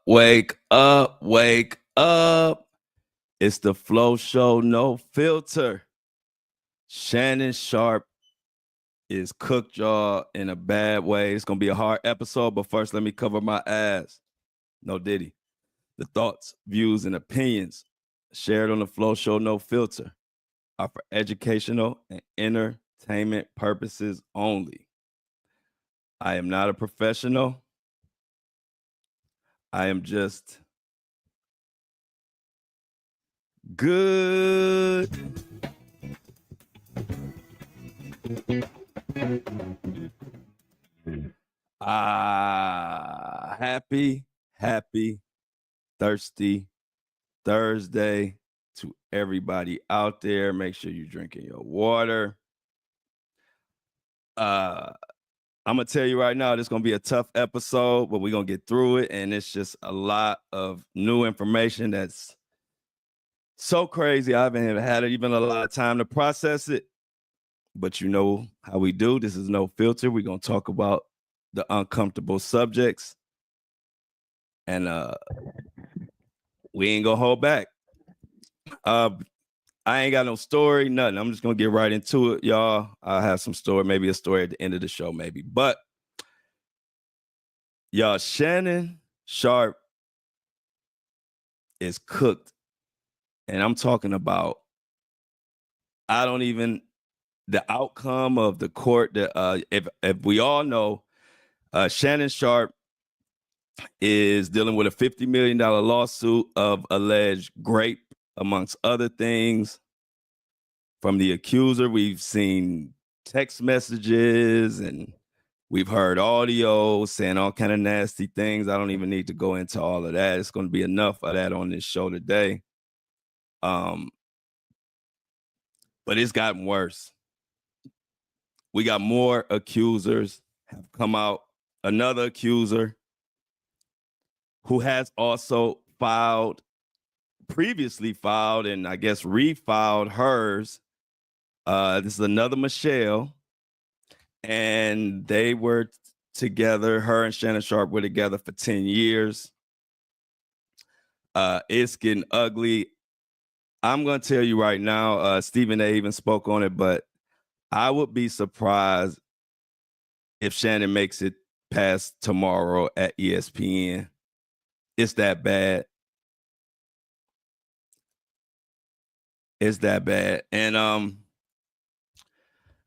Wake up, wake up. It's the Flow Show, no filter. Shannon Sharpe is cooked y'all in a bad way. It's going to be a hard episode, but first let me cover my ass. No diddy. The thoughts, views, and opinions shared on the Flow Show, no filter are for educational and entertainment purposes only. I am not a professional. I am just good. Happy, thirsty Thursday to everybody out there. Make sure you're drinking your water. I'm going to tell you right now, this is going to be a tough episode, but we're going to get through it. And it's just a lot of new information that's so crazy. I haven't had even a lot of time to process it. But you know how we do. This is no filter. We're going to talk about the uncomfortable subjects. And we ain't going to hold back. I ain't got no story, nothing. I'm just going to get right into it, y'all. I'll have some story, maybe a story at the end of the show, maybe. But, y'all, Shannon Sharpe is cooked. And I'm talking about, the outcome of the court. That if we all know, Shannon Sharpe is dealing with a $50 million lawsuit of alleged rape, amongst other things. From the accuser, we've seen text messages and we've heard audio saying all kind of nasty things. I don't even need to go into all of that. It's going to be enough of that on this show today. But it's gotten worse. We got more accusers have come out. Another accuser who has also previously filed, and I guess refiled hers. This is another Michelle. And they were together. Her and Shannon Sharpe were together for 10 years. It's getting ugly. I'm going to tell you right now, Stephen A. even spoke on it, but I would be surprised if Shannon makes it past tomorrow at ESPN. It's that bad. It's that bad. And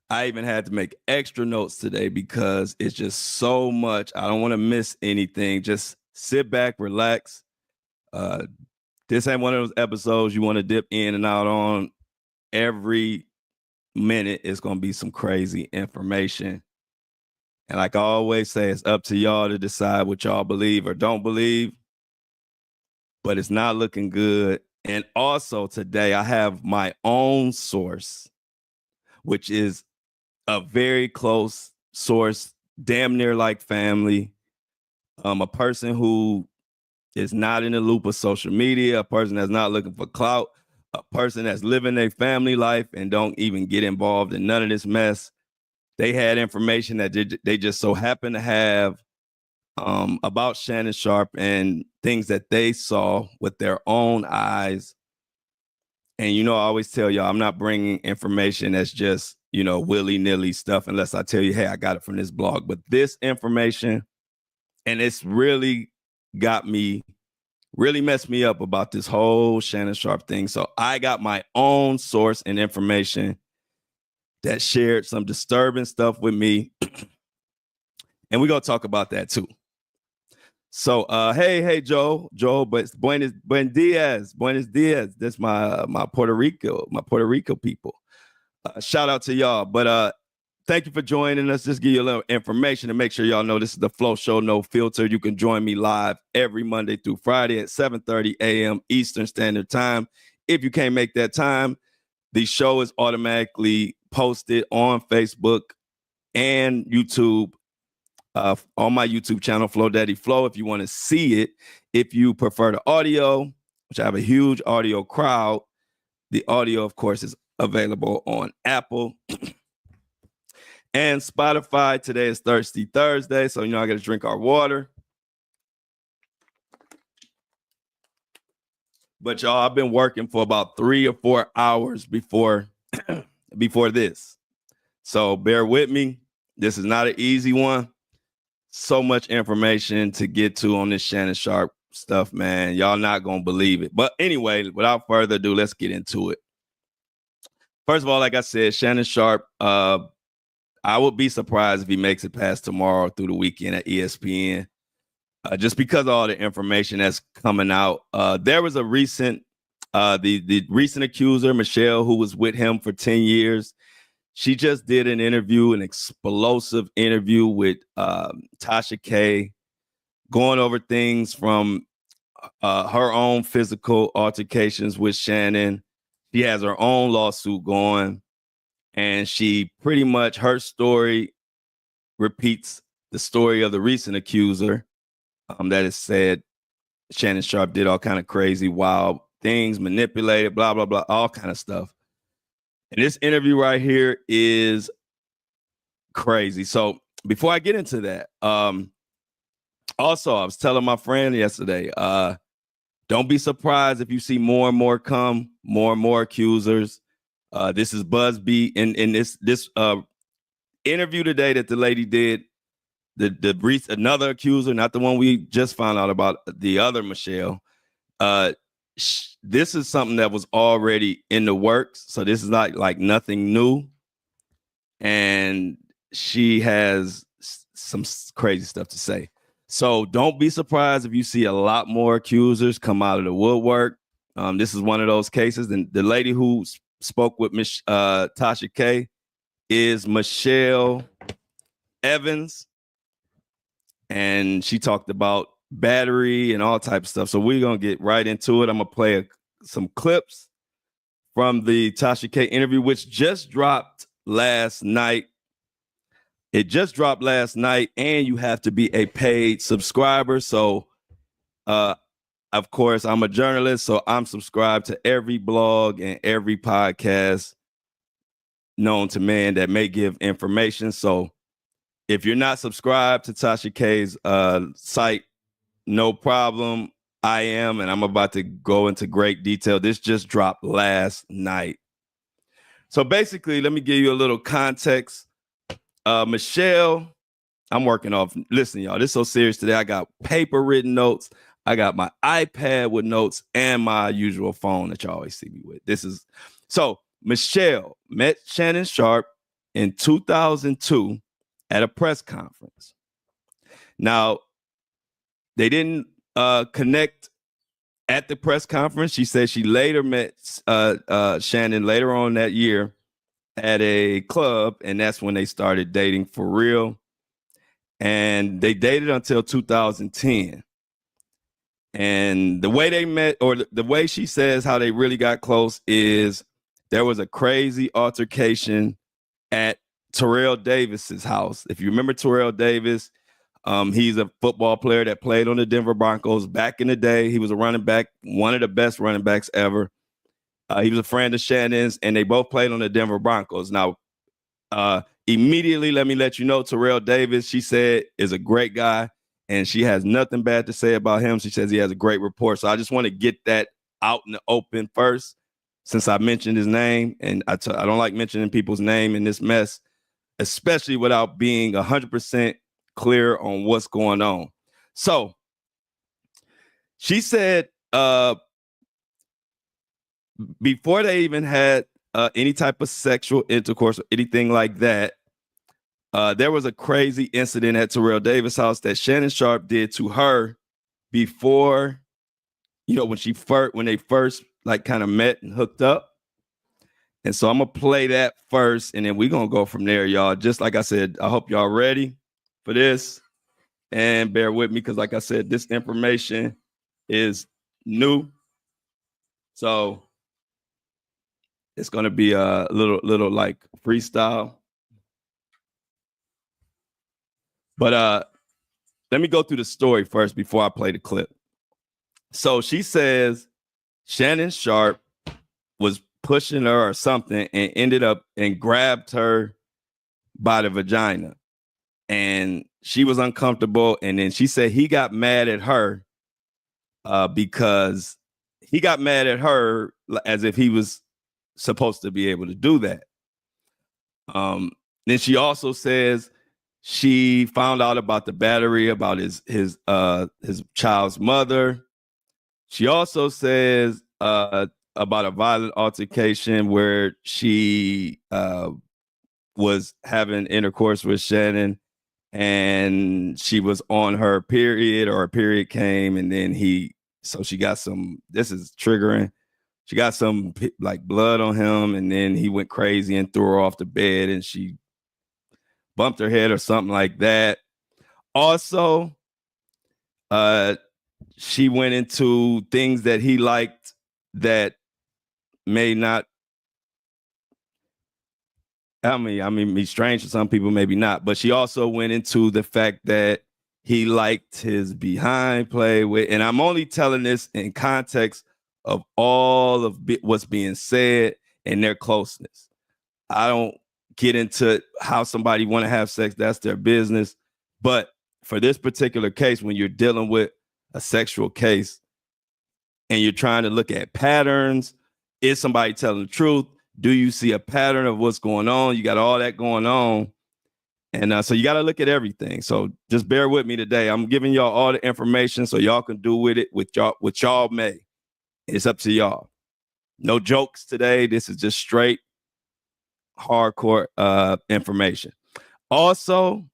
I even had to make extra notes today because it's just so much. I don't want to miss anything. Just sit back, relax. This ain't one of those episodes you want to dip in and out on. Every minute is going to be some crazy information. And like I always say, it's up to y'all to decide what y'all believe or don't believe. But it's not looking good. And also today I have my own source, which is a very close source, damn near like family. A person who is not in the loop of social media, a person that's not looking for clout, a person that's living their family life and don't even get involved in none of this mess. They had information that they just so happen to have about Shannon Sharpe and things that they saw with their own eyes. And, you know, I always tell y'all, I'm not bringing information that's just, you know, willy-nilly stuff unless I tell you, hey, I got it from this blog. But this information, and it's really messed me up about this whole Shannon Sharpe thing. So I got my own source and information that shared some disturbing stuff with me. And we're going to talk about that too. So, hey, Joe, but buenos dias. That's my Puerto Rico people. Shout out to y'all. But thank you for joining us. Just give you a little information to make sure y'all know this is the Flow Show, no filter. You can join me live every Monday through Friday at 7:30 a.m. Eastern Standard Time. If you can't make that time, the show is automatically posted on Facebook and YouTube. On my YouTube channel, Flow Daddy Flow, if you want to see it. If you prefer the audio, which I have a huge audio crowd, the audio, of course, is available on Apple and Spotify. Today is Thirsty Thursday, so you know I got to drink our water. But y'all, I've been working for about 3 or 4 hours before this. So bear with me. This is not an easy one. So much information to get to on this Shannon Sharpe stuff, man. Y'all not going to believe it. But anyway, without further ado, let's get into it. First of all, like I said, Shannon Sharpe, I would be surprised if he makes it past tomorrow through the weekend at ESPN. Just because of all the information that's coming out. There was a recent, the recent accuser, Michelle, who was with him for 10 years. She just did an interview, an explosive interview with Tasha K, going over things from her own physical altercations with Shannon. She has her own lawsuit going, and she pretty much, her story repeats the story of the recent accuser. That is said Shannon Sharpe did all kind of crazy, wild things, manipulated, blah, blah, blah, all kind of stuff. And this interview right here is crazy. So before I get into that, also, I was telling my friend yesterday, don't be surprised if you see more and more accusers. This is BuzzBeat. In this interview today that the lady did, another accuser, not the one we just found out about, the other Michelle. This is something that was already in the works, so this is not like nothing new. And she has some crazy stuff to say. So don't be surprised if you see a lot more accusers come out of the woodwork. This is one of those cases. And the lady who spoke with Tasha K is Michelle Evans. And she talked about battery and all type of stuff. So we're going to get right into it. I'm going to play some clips from the Tasha K interview, which just dropped last night. It just dropped last night, and you have to be a paid subscriber. So, of course, I'm a journalist, so I'm subscribed to every blog and every podcast known to man that may give information. So if you're not subscribed to Tasha K's site, no problem. I am, and I'm about to go into great detail. This just dropped last night. So basically, let me give you a little context. Michelle, I'm working off. Listen, y'all, this is so serious today. I got paper written notes. I got my iPad with notes and my usual phone that you always see me with. So Michelle met Shannon Sharpe in 2002 at a press conference. Now, they didn't connect at the press conference. She said she later met Shannon later on that year at a club, and that's when they started dating for real. And they dated until 2010. And the way they met, or the way she says how they really got close, is there was a crazy altercation at Terrell Davis's house. If you remember Terrell Davis, he's a football player that played on the Denver Broncos back in the day. He was a running back, one of the best running backs ever. He was a friend of Shannon's, and they both played on the Denver Broncos. Now, immediately, let me let you know, Terrell Davis, she said, is a great guy, and she has nothing bad to say about him. She says he has a great rapport. So I just want to get that out in the open first, since I mentioned his name, and I don't like mentioning people's name in this mess, especially without being 100% clear on what's going on. So she said, before they even had any type of sexual intercourse or anything like that, there was a crazy incident at Terrell Davis' house that Shannon Sharpe did to her before, when they first like kind of met and hooked up. And so I'm gonna play that first, and then we're gonna go from there, y'all. Just like I said, I hope y'all ready for this, and bear with me, because like I said, this information is new. So it's going to be a little like freestyle. But let me go through the story first before I play the clip. So she says Shannon Sharpe was pushing her or something and ended up and grabbed her by the vagina. And she was uncomfortable. And then she said he got mad at her because he got mad at her as if he was supposed to be able to do that. Then she also says she found out about the battery, about his child's mother. She also says about a violent altercation where she was having intercourse with Shannon, and she was on her period, or her period came, and then she got some, this is triggering, she got some like blood on him, and then he went crazy and threw her off the bed, and she bumped her head or something like that. Also, she went into things that he liked that may not, be strange to some people, maybe not. But she also went into the fact that he liked his behind play with, and I'm only telling this in context of all of what's being said and their closeness. I don't get into how somebody want to have sex. That's their business. But for this particular case, when you're dealing with a sexual case and you're trying to look at patterns, is somebody telling the truth? Do you see a pattern of what's going on? You got all that going on. And so you got to look at everything. So just bear with me today. I'm giving y'all all the information so y'all can do with it what y'all may. It's up to y'all. No jokes today. This is just straight hardcore information. Also,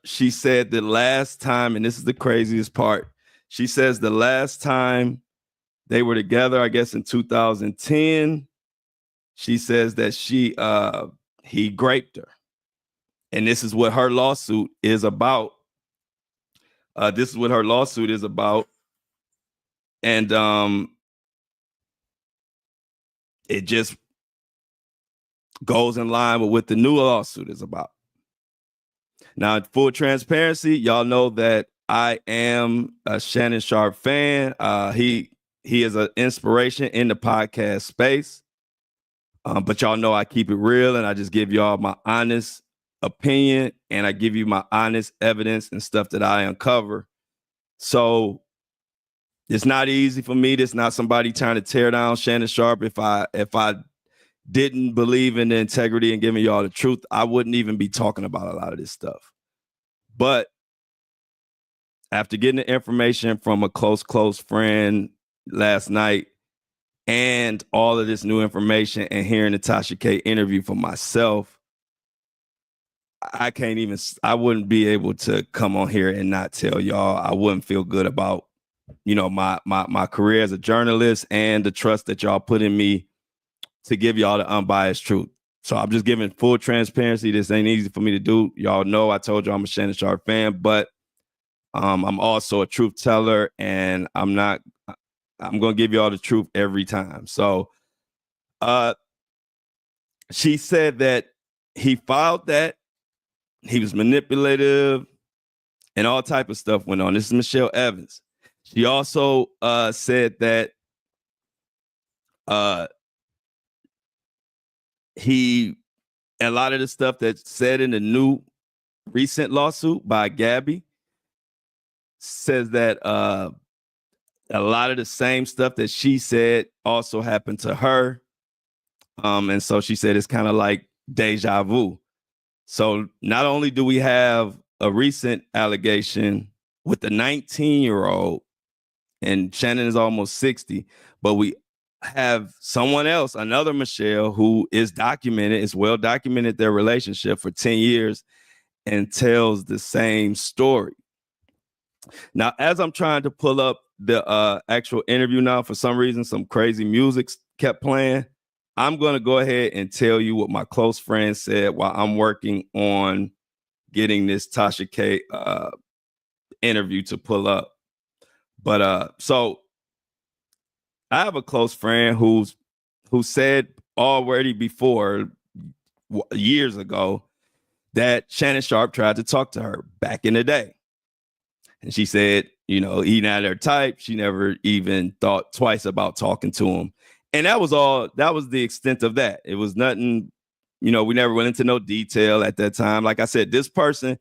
she said the last time, and this is the craziest part, she says the last time they were together, I guess in 2010, she says that he raped her. And this is what her lawsuit is about. And it just goes in line with what the new lawsuit is about. Now, full transparency, y'all know that I am a Shannon Sharpe fan. He is an inspiration in the podcast space. But y'all know I keep it real, and I just give y'all my honest opinion, and I give you my honest evidence and stuff that I uncover. So it's not easy for me. It's not somebody trying to tear down Shannon Sharpe. If I didn't believe in the integrity and giving y'all the truth, I wouldn't even be talking about a lot of this stuff. But after getting the information from a close friend last night, and all of this new information, and hearing the Tasha K interview for myself, I wouldn't be able to come on here and not tell y'all. I wouldn't feel good about, my career as a journalist and the trust that y'all put in me to give y'all the unbiased truth. So I'm just giving full transparency. This ain't easy for me to do. Y'all know I told you I'm a Shannon Sharpe fan, but I'm also a truth teller, and I'm going to give you all the truth every time. So she said that he filed that. He was manipulative and all type of stuff went on. This is Michelle Evans. She also said that a lot of the stuff that's said in the new recent lawsuit by Gabby says that a lot of the same stuff that she said also happened to her. And so she said it's kind of like deja vu. So not only do we have a recent allegation with the 19-year-old, and Shannon is almost 60, but we have someone else, another Michelle, who is documented, is well documented their relationship for 10 years and tells the same story. Now, as I'm trying to pull up the actual interview now, for some reason, some crazy music kept playing. I'm going to go ahead and tell you what my close friend said while I'm working on getting this Tasha K interview to pull up. But so I have a close friend who said already before, years ago, that Shannon Sharpe tried to talk to her back in the day. And she said, he not her type. She never even thought twice about talking to him. And that was the extent of that. It was nothing, we never went into no detail at that time. Like I said, this person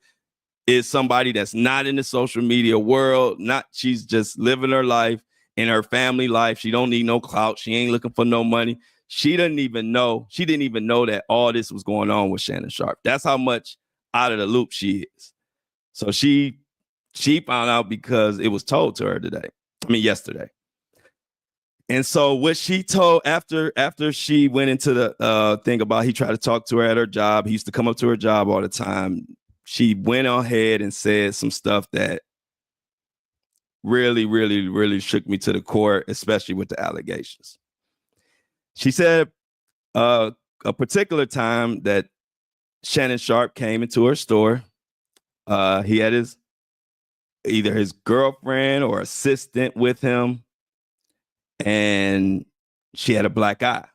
is somebody that's not in the social media world. She's just living her life in her family life. She don't need no clout. She ain't looking for no money. She didn't even know that all this was going on with Shannon Sharpe. That's how much out of the loop she is. So she found out because it was told to her yesterday. And so what she told after she went into the thing about he tried to talk to her at her job, he used to come up to her job all the time. She went ahead and said some stuff that really, really, really shook me to the core, especially with the allegations. She said a particular time that Shannon Sharpe came into her store. He had either his girlfriend or assistant with him, and she had a black eye.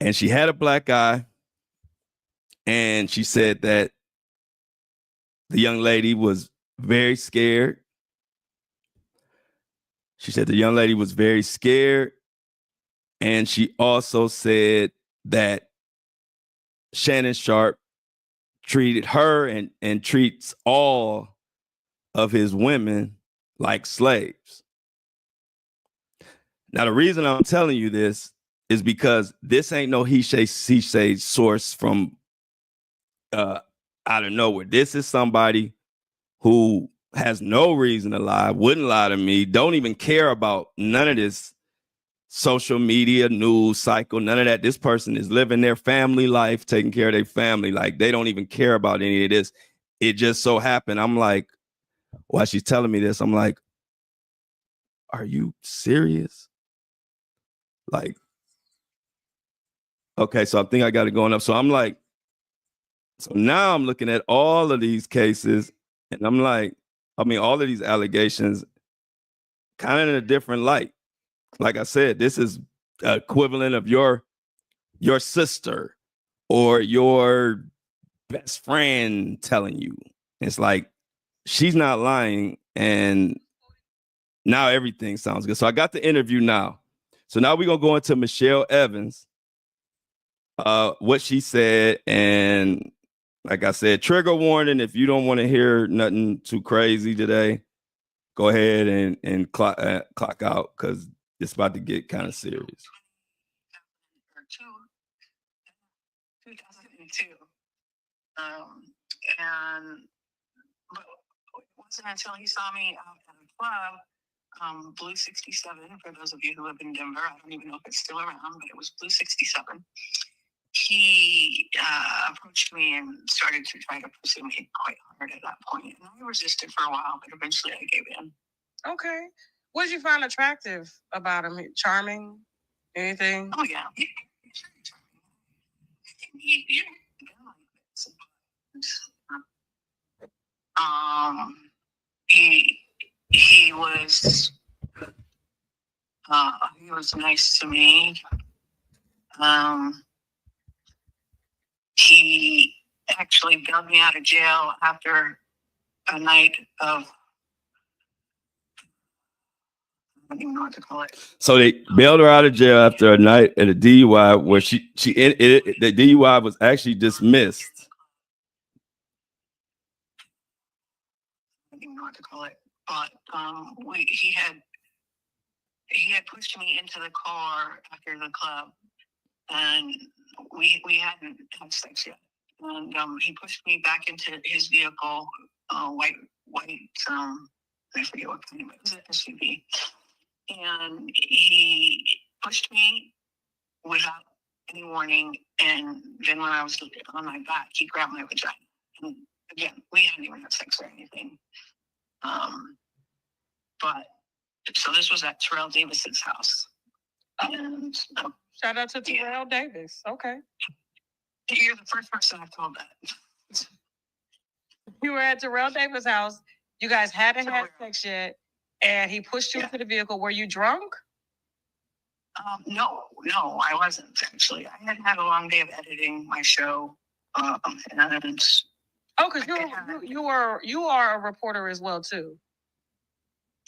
And she had a black eye, and she said that the young lady was very scared. She said the young lady was very scared, and she also said that Shannon Sharpe treated her and treats all of his women like slaves. Now, the reason I'm telling you this is because this ain't no he say source from out of nowhere. This is somebody who has no reason to lie, wouldn't lie to me, don't even care about none of this social media news cycle, none of that. This person is living their family life, taking care of their family. Like, they don't even care about any of this. It just so happened. I'm like, while she's telling me this, I'm like, are you serious? Like, okay, so I think I got it going up. So I'm like, so now I'm looking at all of these cases, and I'm like, all of these allegations kind of in a different light. Like I said, this is equivalent of your sister or your best friend telling you. It's like, she's not lying, and now everything sounds good. So I got the interview now. So now we're going to go into Michelle Evans, what she said. And like I said, trigger warning, if you don't want to hear nothing too crazy today, go ahead and clock out, because it's about to get kind of serious. 2002. But it wasn't until he saw me out at a club, Blue 67, for those of you who live in Denver. I don't even know if it's still around, but it was Blue 67. He approached me and started to try to pursue me quite hard at that point. And I resisted for a while, but eventually I gave in. Okay. What did you find attractive about him? Charming? Anything? Oh, yeah. He's very charming. He was nice to me. He actually bailed me out of jail after a night of, I don't even know what to call it. So they bailed her out of jail after a night at a DUI where the DUI was actually dismissed. I don't even know what to call it. But he had pushed me into the car after the club, and we hadn't had sex yet. And he pushed me back into his vehicle, white. I forget what kind, but it was an SUV. And he pushed me without any warning. And then when I was on my back, he grabbed my vagina. And again, we hadn't even had sex or anything. But so this was at Terrell Davis's house. And shout out to Terrell Davis. Okay. You're the first person I've told that. You were at Terrell Davis' house. You guys hadn't had sex yet, and he pushed you into the vehicle. Were you drunk? No, I wasn't actually. I had had a long day of editing my show, and because you are a reporter as well too.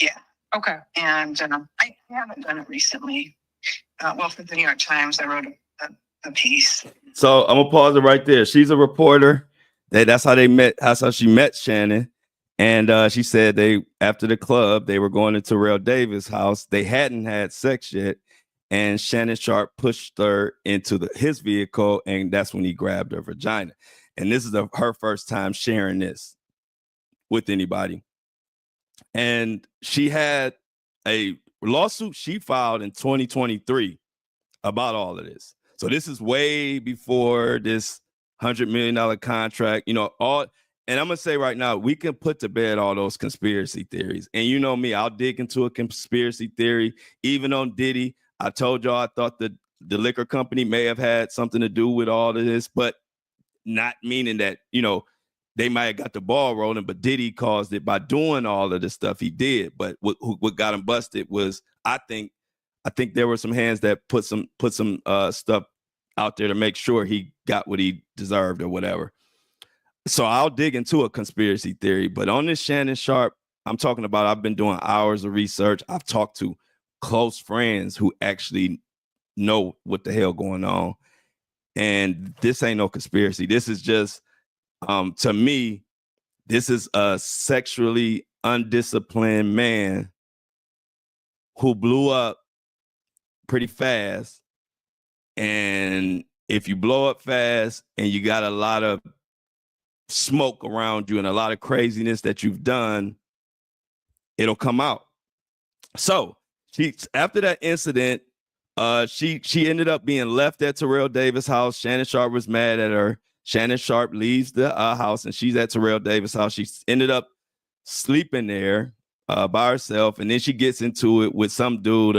Yeah. Okay. And I haven't done it recently. For the New York Times, I wrote a piece. So I'm gonna pause it right there. She's a reporter. That's how they met. That's how she met Shannon. And she said after the club, they were going to Terrell Davis' house. They hadn't had sex yet. And Shannon Sharpe pushed her into his vehicle, and that's when he grabbed her vagina. And this is her first time sharing this with anybody. And she had a lawsuit she filed in 2023 about all of this. So this is way before this $100 million contract, and I'm going to say right now, we can put to bed all those conspiracy theories. And you know me, I'll dig into a conspiracy theory, even on Diddy. I told y'all I thought the liquor company may have had something to do with all of this, but not meaning that, they might have got the ball rolling, but Diddy caused it by doing all of the stuff he did. But what got him busted was, I think there were some hands that put some stuff out there to make sure he got what he deserved or whatever. So I'll dig into a conspiracy theory, but on this Shannon Sharpe, I'm talking about, I've been doing hours of research. I've talked to close friends who actually know what the hell going on. And this ain't no conspiracy. This is just, to me, this is a sexually undisciplined man who blew up pretty fast. And if you blow up fast and you got a lot of smoke around you and a lot of craziness that you've done, it'll come out. So after that incident, she ended up being left at Terrell Davis' house. Shannon Sharpe was mad at her. Shannon Sharpe leaves the house and she's at Terrell Davis' house. She ended up sleeping there by herself, and then she gets into it with some dude.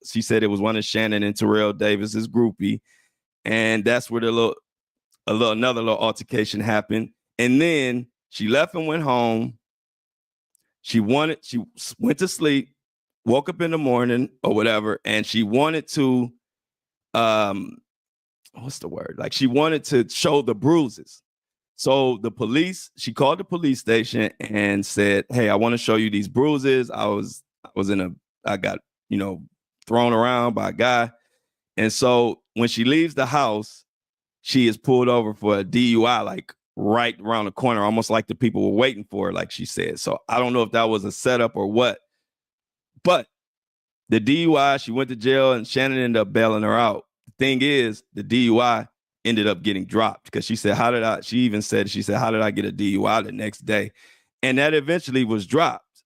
She said it was one of Shannon and Terrell Davis's groupie, and that's where another little altercation happened. And then she left and went home. She went to sleep, woke up in the morning or whatever, and she wanted to, what's the word? Like, she wanted to show the bruises. So she called the police station and said, "Hey, I want to show you these bruises. I got, thrown around by a guy." And so when she leaves the house, she is pulled over for a DUI, like right around the corner, almost like the people were waiting for her, like she said. So I don't know if that was a setup or what, but the DUI, she went to jail and Shannon ended up bailing her out. The thing is, the DUI ended up getting dropped because she said, how did I get a DUI the next day? And that eventually was dropped.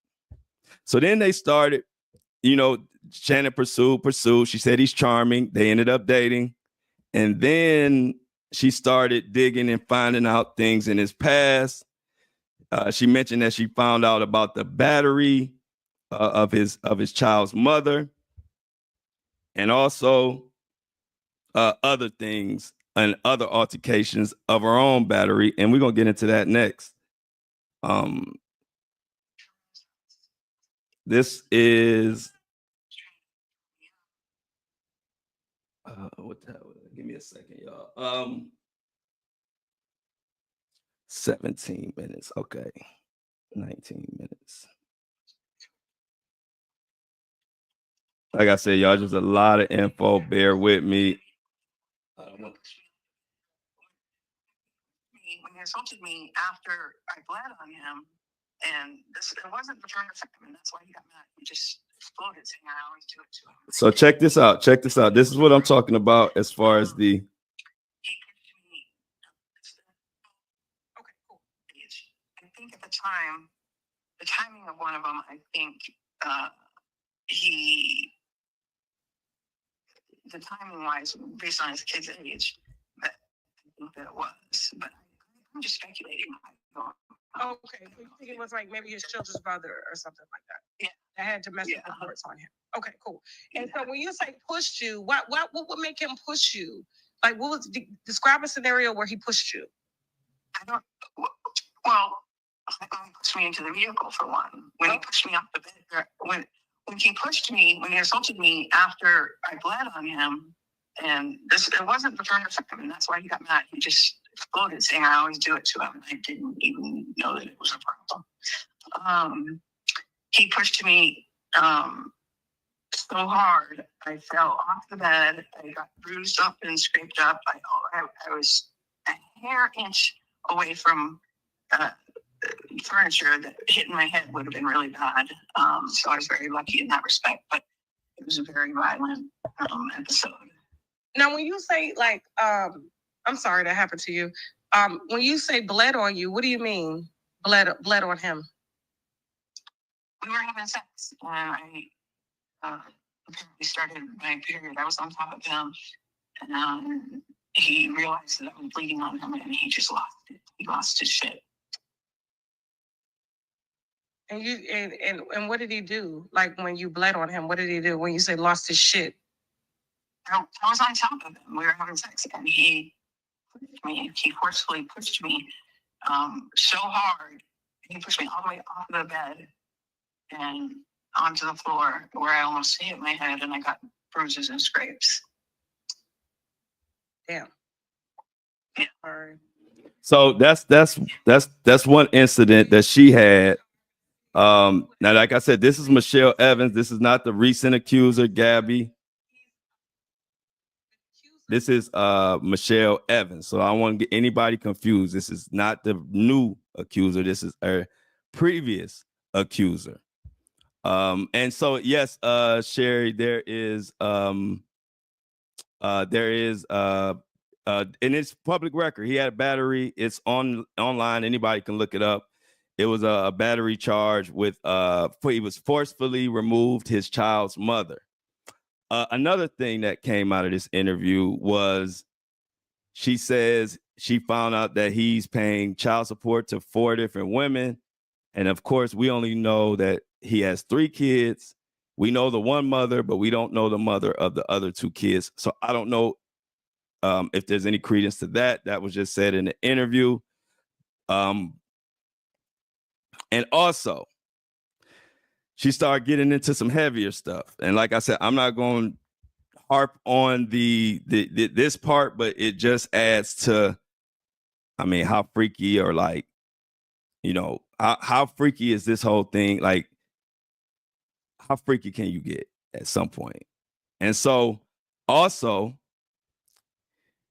So then they started, Shannon pursued. She said he's charming. They ended up dating. And then she started digging and finding out things in his past. She mentioned that she found out about the battery of his child's mother, and also other things and other altercations of her own battery. And we're gonna get into that next. This is what the hell? Give me a second, y'all. 17 minutes. Okay. 19 minutes. Like I said, y'all, just a lot of info. Bear with me. When he assaulted me after I bled on him, and it wasn't the turn effect, and that's why he got mad. He just exploded, saying I always do it to him. So check this out. This is what I'm talking about as far as the. Okay, cool. I think at the time, the timing of one of them, I think the timing wise, based on his kid's age, but I think that it was. But I'm just speculating. Okay, so you think it was like maybe his children's brother or something like that? Yeah. That had domestic reports on him. Okay, cool. And so when you say pushed you, what would make him push you? Like, describe a scenario where he pushed you? Well, he pushed me into the vehicle for one. When he pushed me off the bed, when he assaulted me after I bled on him, and it wasn't the turn effect, and that's why he got mad. He just exploded, saying I always do it to him. I didn't even know that it was a problem. He pushed me so hard, I fell off the bed. I got bruised up and scraped up. I was a hair inch away from furniture that hitting my head would have been really bad. So I was very lucky in that respect, but it was a very violent episode. Now, when you say like, I'm sorry that happened to you. When you say bled on you, what do you mean? Bled on him? We were having sex, and I apparently started my period. I was on top of him, and he realized that I was bleeding on him, and he just lost it. He lost his shit. And you and what did he do? Like when you bled on him, what did he do? When you say lost his shit? I was on top of him. We were having sex, and he pushed me. He forcefully pushed me so hard. He pushed me all the way off the bed and onto the floor, where I almost hit my head, and I got bruises and scrapes. Damn. Yeah. So that's one incident that she had. Now, like I said, this is Michelle Evans. This is not the recent accuser, Gabby. This is Michelle Evans. So I don't want to get anybody confused. This is not the new accuser. This is a previous accuser. And so yes, Sherry, there is and it's public record. He had a battery. It's online. Anybody can look it up. It was a battery charge with he was forcefully removed his child's mother. Another thing that came out of this interview was she says she found out that he's paying child support to 4 different women. And of course, we only know that he has 3 kids. We know the one mother, but we don't know the mother of the other 2 kids. So I don't know if there's any credence to that. That was just said in the interview. And also, she started getting into some heavier stuff. And like I said, I'm not going to harp on this part, but it just adds to, I mean, how freaky or like, you know, how freaky is this whole thing? Like, how freaky can you get at some point? And so also,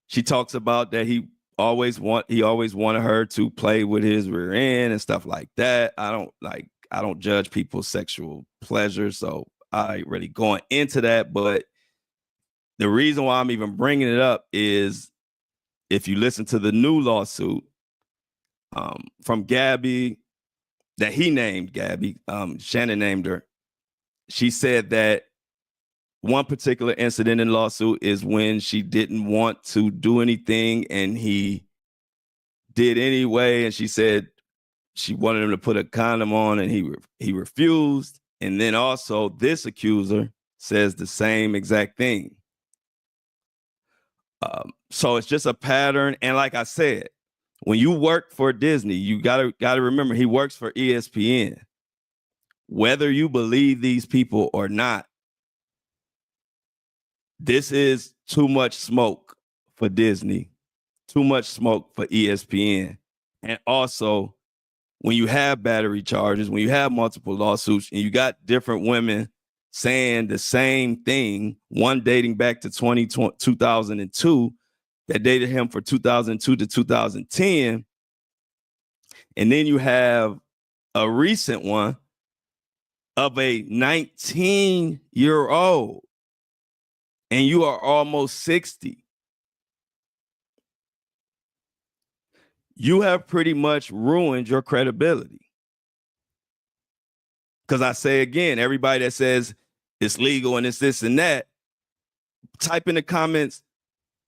she talks about that he always wanted her to play with his rear end and stuff like that. I don't judge people's sexual pleasure, so I ain't really going into that. But the reason why I'm even bringing it up is if you listen to the new lawsuit from Gabby, that he named Gabby, Shannon named her. She said that one particular incident in lawsuit is when she didn't want to do anything and he did anyway. And she said she wanted him to put a condom on and he refused. And then also this accuser says the same exact thing. So it's just a pattern. And like I said, when you work for Disney, you gotta remember he works for ESPN. Whether you believe these people or not, this is too much smoke for Disney, too much smoke for ESPN. And also, when you have battery charges, when you have multiple lawsuits, and you got different women saying the same thing, one dating back to 2002, that dated him for 2002 to 2010. And then you have a recent one of a 19-year-old, and you are almost 60. You have pretty much ruined your credibility. Because I say again, everybody that says it's legal and it's this and that, type in the comments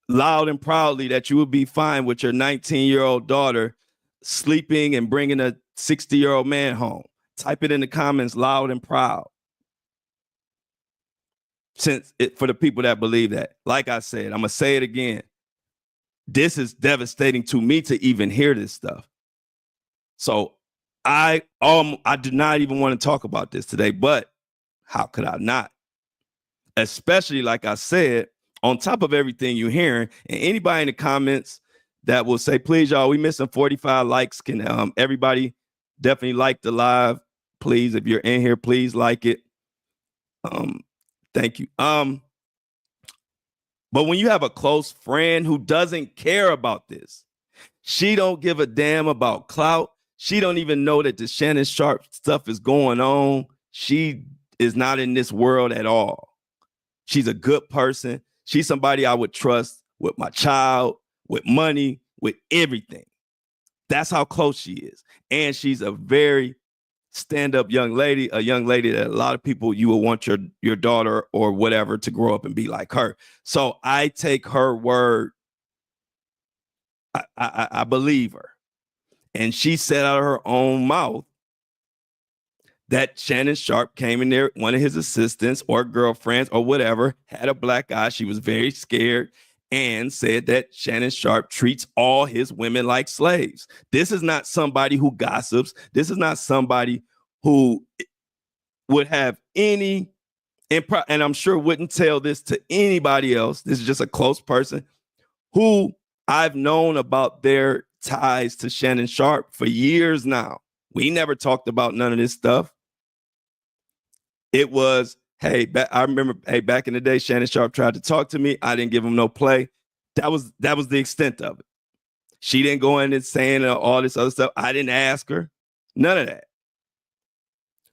loud and proudly that you would be fine with your 19-year-old daughter sleeping and bringing a 60-year-old man home. Type it in the comments loud and proud. For the people that believe that. Like I said, I'm going to say it again. This is devastating to me to even hear this stuff. So I do not even want to talk about this today, but how could I not? Especially, like I said, on top of everything you're hearing, and anybody in the comments that will say, please, y'all, we missing 45 likes. Can everybody definitely like the live? Please, if you're in here, please like it. Thank you. But when you have a close friend who doesn't care about this, she don't give a damn about clout. She don't even know that the Shannon Sharpe stuff is going on. She is not in this world at all. She's a good person. She's somebody I would trust with my child, with money, with everything. That's how close she is. And she's a very stand-up young lady, a young lady that a lot of people, you will want your daughter or whatever to grow up and be like her. So I take her word. I believe her. And she said out of her own mouth that Shannon Sharpe came in there, one of his assistants or girlfriends or whatever, had a black eye. She was very scared and said that Shannon Sharpe treats all his women like slaves. This is not somebody who gossips. This is not somebody who would have any, and I'm sure wouldn't tell this to anybody else. This is just a close person who I've known about their ties to Shannon Sharpe for years now. We never talked about none of this stuff. It was, hey, I remember, hey, back in the day, Shannon Sharpe tried to talk to me. I didn't give him no play. That was the extent of it. She didn't go in and saying all this other stuff. I didn't ask her. None of that.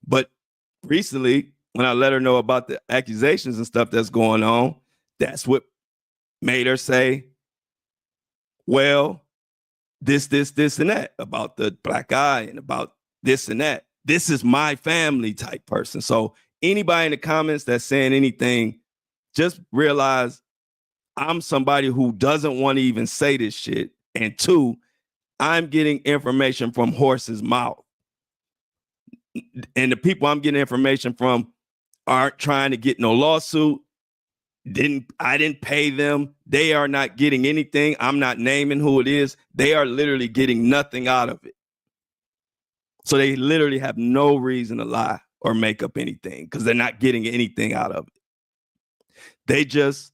But recently, when I let her know about the accusations and stuff that's going on, that's what made her say, well, this, and that about the black eye and about this and that. This is my family type person. So anybody in the comments that's saying anything, just realize I'm somebody who doesn't want to even say this shit. And two, I'm getting information from horse's mouth. And the people I'm getting information from aren't trying to get no lawsuit. I didn't pay them. They are not getting anything. I'm not naming who it is. They are literally getting nothing out of it. So they literally have no reason to lie or make up anything because they're not getting anything out of it. They just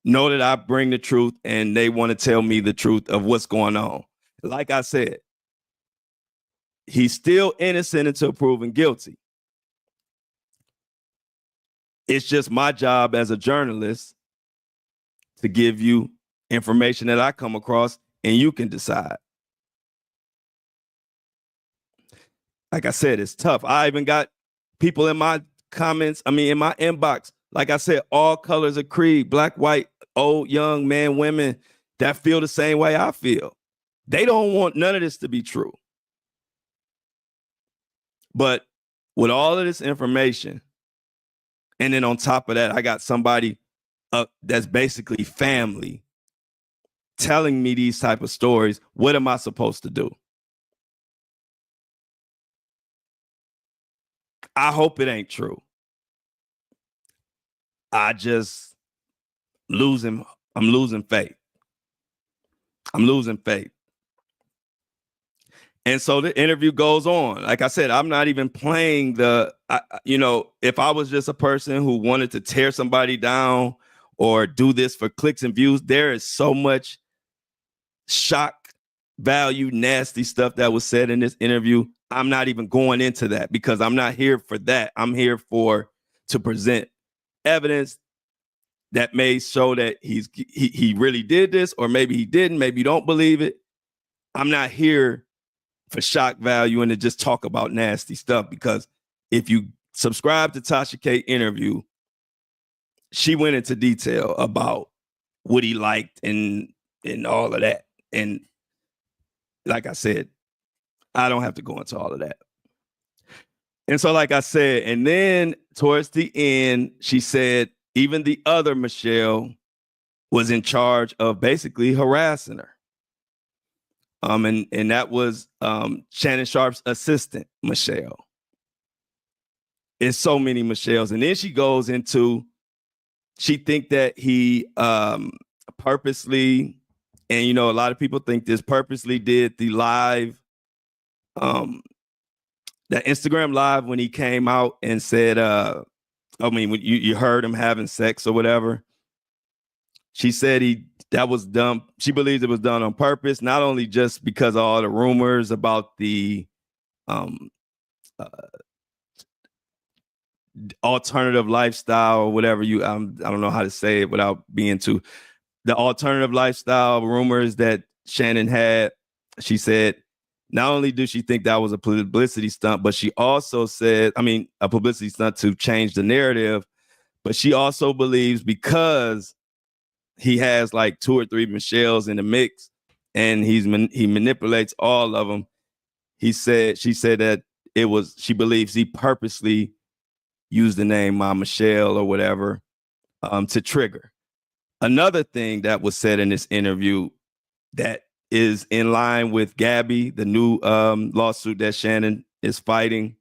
know that I bring the truth and they want to tell me the truth of what's going on. Like I said, he's still innocent until proven guilty. It's just my job as a journalist to give you information that I come across and you can decide. Like I said, it's tough. I even got people in my comments, in my inbox, like I said, all colors of creed, black, white, old, young, men, women that feel the same way I feel. They don't want none of this to be true. But with all of this information, and then on top of that, I got somebody that's basically family telling me these type of stories. What am I supposed to do? I hope it ain't true. I'm losing faith. I'm losing faith. And so the interview goes on. Like I said, I'm not even playing if I was just a person who wanted to tear somebody down or do this for clicks and views, there is so much shock value, nasty stuff that was said in this interview. I'm not even going into that because I'm not here for that. I'm here to present evidence that may show that he really did this, or maybe he didn't, maybe you don't believe it. I'm not here for shock value and to just talk about nasty stuff, because if you subscribe to Tasha K interview, she went into detail about what he liked and all of that. And like I said, I don't have to go into all of that. And so, like I said, and then towards the end, she said even the other Michelle was in charge of basically harassing her. And that was Shannon Sharpe's assistant, Michelle. It's so many Michelles. And then she goes into, she think that he purposely, and a lot of people think this, purposely did the live, that Instagram live when he came out and said, when you heard him having sex or whatever. She said that was done. She believes it was done on purpose, not only just because of all the rumors about the alternative lifestyle or whatever I don't know how to say it without being too, the alternative lifestyle rumors that Shannon had. She said not only do she think that was a publicity stunt, but she also said, a publicity stunt to change the narrative, but she also believes because he has like 2 or 3 Michelles in the mix and he manipulates all of them. She said that she believes he purposely used the name my Michelle or whatever to trigger. Another thing that was said in this interview that is in line with Gabby, the new lawsuit that Shannon is fighting,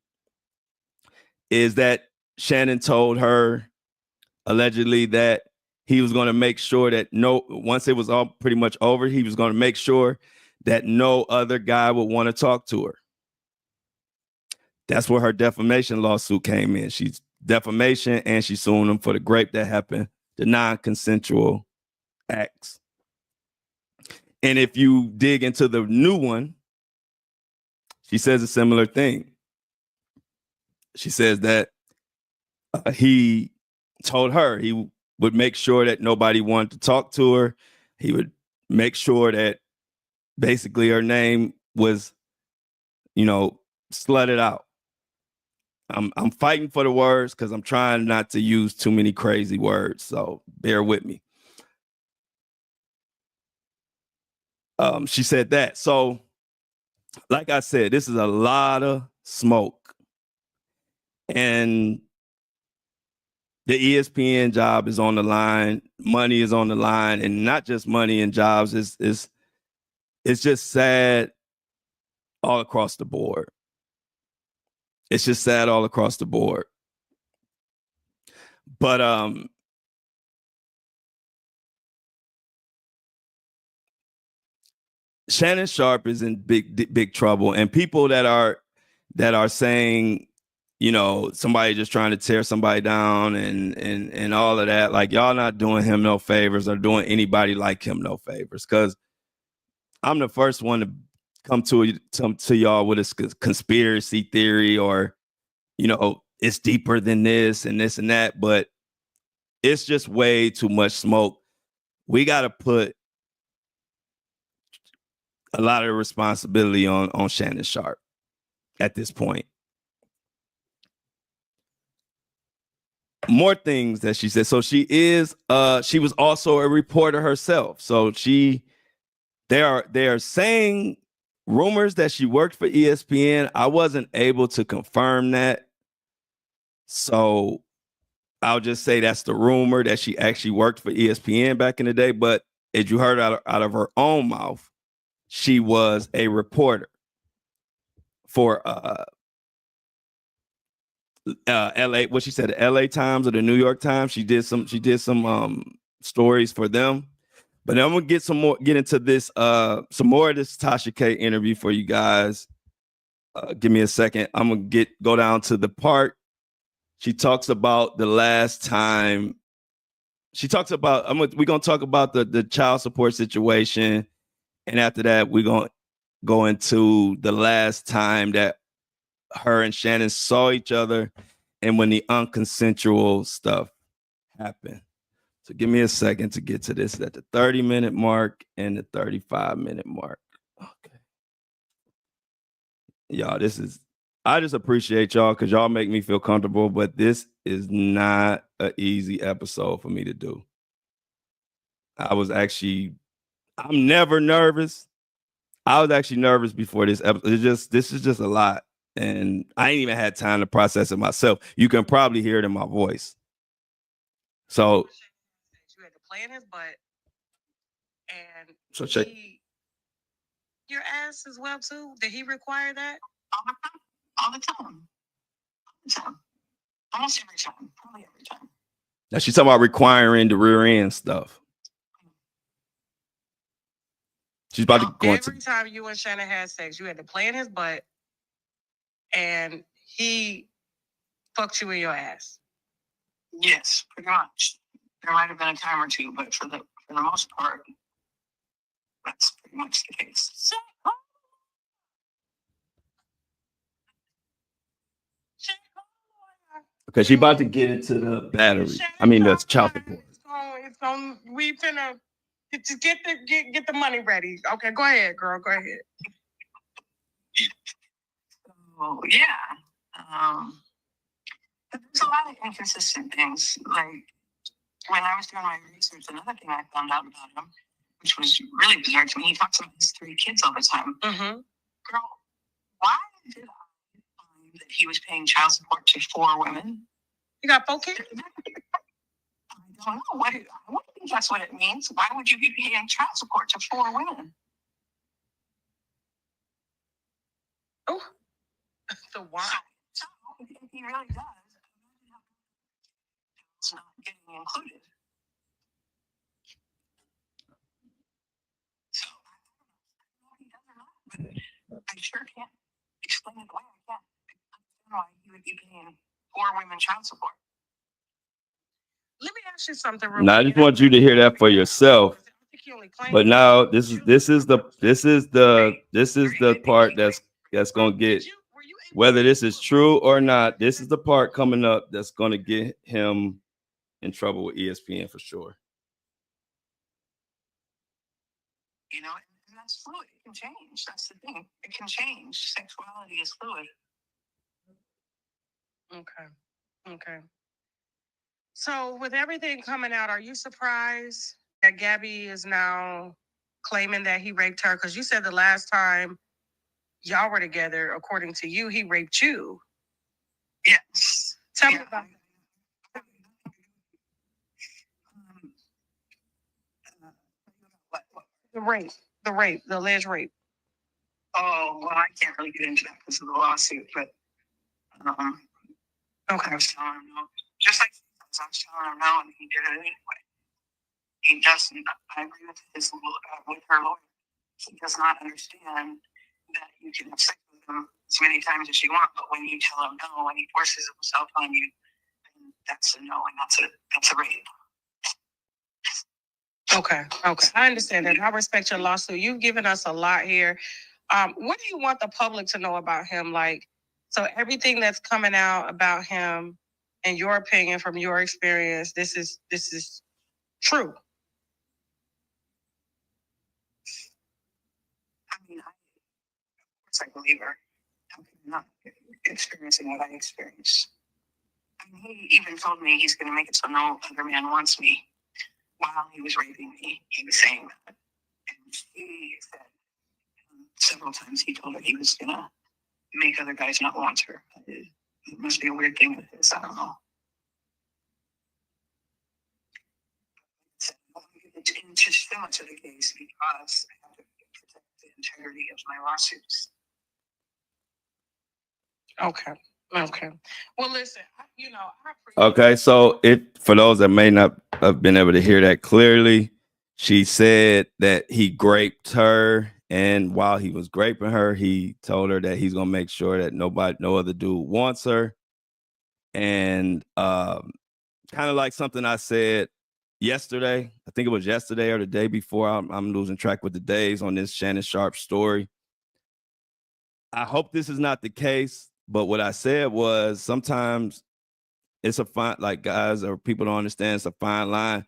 is that Shannon told her allegedly that he was going to make sure that once it was all pretty much over, he was going to make sure that no other guy would want to talk to her. That's where her defamation lawsuit came in. She's defamation and she's suing him for the rape that happened, the non-consensual acts. And if you dig into the new one, she says a similar thing. She says that he told her he would make sure that nobody wanted to talk to her. He would make sure that basically her name was, slutted out. I'm fighting for the words because I'm trying not to use too many crazy words, so bear with me. She said that. So, like I said, this is a lot of smoke. And the ESPN job is on the line. Money is on the line. And not just money and jobs. It's just sad all across the board. It's just sad all across the board. But Shannon Sharpe is in big trouble, and people that are saying, somebody just trying to tear somebody down and all of that, like, y'all not doing him no favors or doing anybody like him no favors, because I'm the first one to come to y'all with a conspiracy theory or, it's deeper than this and this and that, but it's just way too much smoke. We got to put a lot of responsibility on Shannon Sharpe at this point. More things that she said. So she was also a reporter herself. So they are saying rumors that she worked for ESPN. I wasn't able to confirm that. So I'll just say that's the rumor, that she actually worked for ESPN back in the day. But as you heard out of her own mouth, she was a reporter for LA, what she said, the LA Times or the New York Times. She did some stories for them. But I'm gonna get into this, some more of this Tasha K interview for you guys. Give me a second. I'm gonna go down to the part. She talks about the last time. She talks about, we're gonna talk about the child support situation. And after that, we're going to go into the last time that her and Shannon saw each other and when the unconsensual stuff happened. So give me a second to get to this at the 30-minute mark and the 35-minute mark. Okay. Y'all, I just appreciate y'all because y'all make me feel comfortable, but this is not an easy episode for me to do. I'm never nervous. I was actually nervous before this episode. This is just a lot. And I ain't even had time to process it myself. You can probably hear it in my voice. So you had to play in his butt and so check. Your ass as well too. Did he require that? All the time. Almost every time. Probably every time. Now she's talking about requiring the rear end stuff. She's about to go every time you and Shannon had sex, you had to play in his butt and he fucked you in your ass. Yes, pretty much. There might have been a time or two, but for the most part, that's pretty much the case. Okay, she's about to get into the battery. The child support. We finna get the money ready. Okay, go ahead, girl. Go ahead. So, yeah. But there's a lot of inconsistent things. Like when I was doing my research, another thing I found out about him, which was really bizarre to me, he talks about his 3 kids all the time. Mm-hmm. Girl, why did I find that he was paying child support to 4 women? You got 4 kids? I don't know. I don't think that's what it means. Why would you be paying child support to 4 women? Oh, the why? So, if he really does, it's not getting included. So, I don't know if he does or not, but I sure can't explain it away. I can't understand why he would be paying 4 women child support. Let me ask you something real Now I quick. just want you to hear that for yourself. I think he only claimed- But now this is the part that's gonna get, Were you able- whether this is true or not, this is the part coming up that's gonna get him in trouble with ESPN for sure. You know, and that's fluid. It can change. That's the thing. It can change. Sexuality is fluid. Okay. So with everything coming out, are you surprised that Gabby is now claiming that he raped her? Because you said the last time y'all were together, according to you, he raped you. Yes. Tell me about what? the alleged rape. Oh, well, I can't really get into that because of the lawsuit, but Okay. I was telling him no. Just like I was telling him no, and he did it anyway. He doesn't. I agree with her lawyer. He does not understand that you can have sex with him as many times as you want, but when you tell him no, and he forces himself on you, then that's a no, and that's a rape. Okay. I understand that. I respect your lawsuit. You've given us a lot here. What do you want the public to know about him? Like, so everything that's coming out about him, in your opinion, from your experience, this is true. I mean, of course I believe her. How can I not experiencing what I experienced? I mean, he even told me he's going to make it so no other man wants me. While he was raping me, he was saying that. And she said several times he told her he was going to make other guys not want her. It must be a weird thing with this. I don't know. I don't get into so much of the case because I have to protect the integrity of my lawsuits. Okay. Well, listen, I appreciate Okay, so for those that may not have been able to hear that clearly, she said that he graped her, and while he was graping her, he told her that he's gonna make sure that no other dude wants her. And kind of like something I said yesterday, I think it was yesterday or the day before. I'm losing track with the days on this Shannon Sharpe story. I hope this is not the case, but what I said was sometimes it's a fine, like guys or people don't understand, it's a fine line.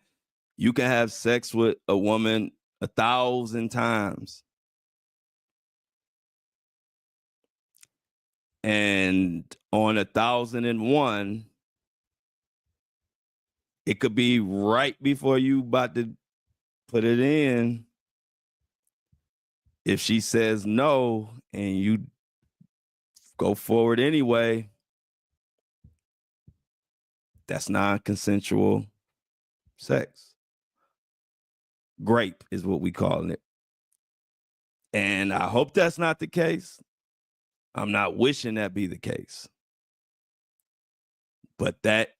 You can have sex with a woman 1,000 times, and on 1,001, it could be right before you about to put it in. If she says no and you go forward anyway, that's non-consensual sex. Grape is what we call it. And I hope that's not the case. I'm not wishing that be the case. But that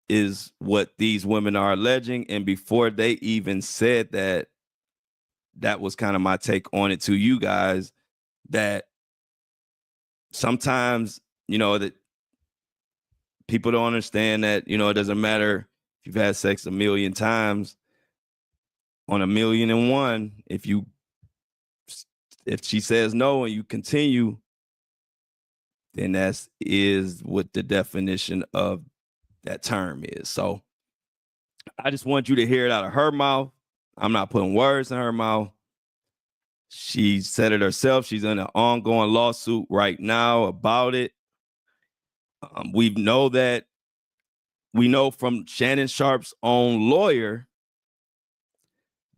is what these women are alleging. And before they even said that, that was kind of my take on it to you guys, that sometimes, that people don't understand that, it doesn't matter if you've had sex 1,000,000 times. On 1,000,001, if she says no and you continue, then that is what the definition of that term is. So I just want you to hear it out of her mouth. I'm not putting words in her mouth. She said it herself. She's in an ongoing lawsuit right now about it. We know from Shannon Sharpe's own lawyer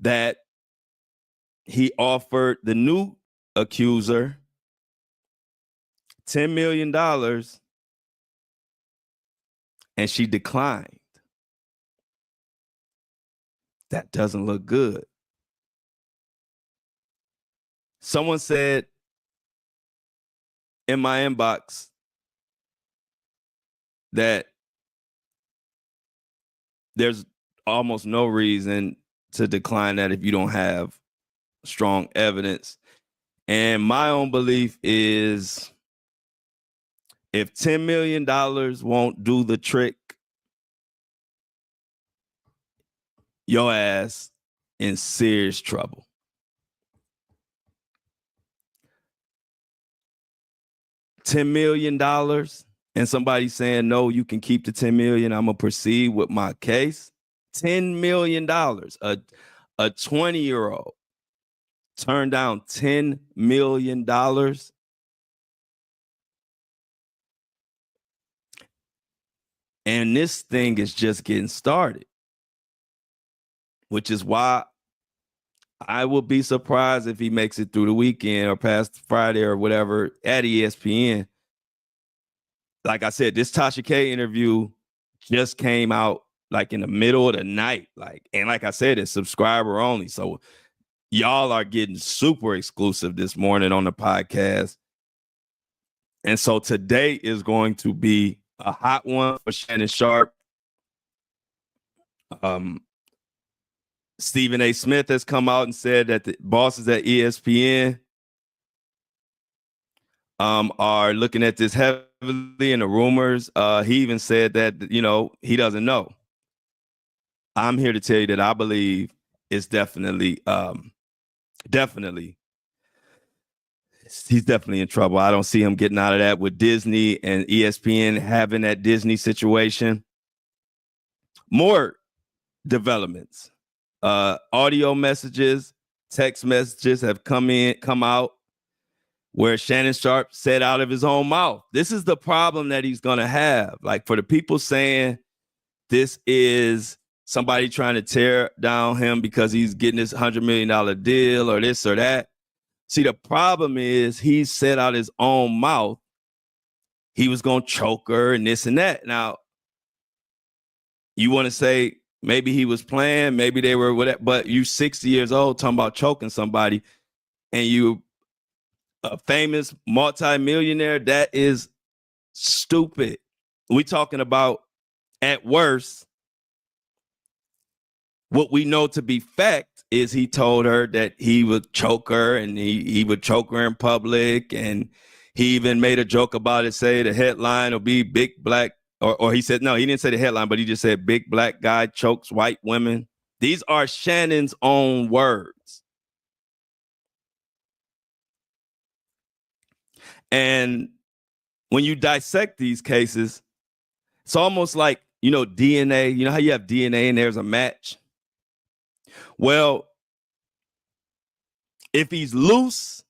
that he offered the new accuser $10 million and she declined. That doesn't look good. Someone said in my inbox that there's almost no reason to decline that if you don't have strong evidence. And my own belief is if $10 million won't do the trick, your ass in serious trouble. $10 million and somebody saying, no, you can keep the $10 million. I'm going to proceed with my case. $10 million. A 20-year-old turned down $10 million. And this thing is just getting started, which is why I will be surprised if he makes it through the weekend or past Friday or whatever at ESPN. Like I said, this Tasha K interview just came out like in the middle of the night. And like I said, it's subscriber only. So y'all are getting super exclusive this morning on the podcast. And so today is going to be a hot one for Shannon Sharpe. Stephen A. Smith has come out and said that the bosses at ESPN are looking at this heavily in the rumors. He even said that, he doesn't know. I'm here to tell you that I believe it's definitely he's definitely in trouble. I don't see him getting out of that with Disney and ESPN having that Disney situation. More developments. Audio messages, text messages have come out where Shannon Sharpe said out of his own mouth. This is the problem that he's going to have. Like, for the people saying this is somebody trying to tear down him because he's getting this $100 million deal or this or that. See, the problem is he said out his own mouth he was going to choke her and this and that. Now, you want to say maybe he was playing, maybe they were whatever, but you 60 years old talking about choking somebody and you a famous multimillionaire, that is stupid. We talking about, at worst, what we know to be fact is he told her that he would choke her and he would choke her in public. And he even made a joke about it, say the headline will be big black, or he said, no, he didn't say the headline, but he just said big black guy chokes white women. These are Shannon's own words. And when you dissect these cases, it's almost like, DNA. You know how you have DNA and there's a match? Well, if he's loosey-goosey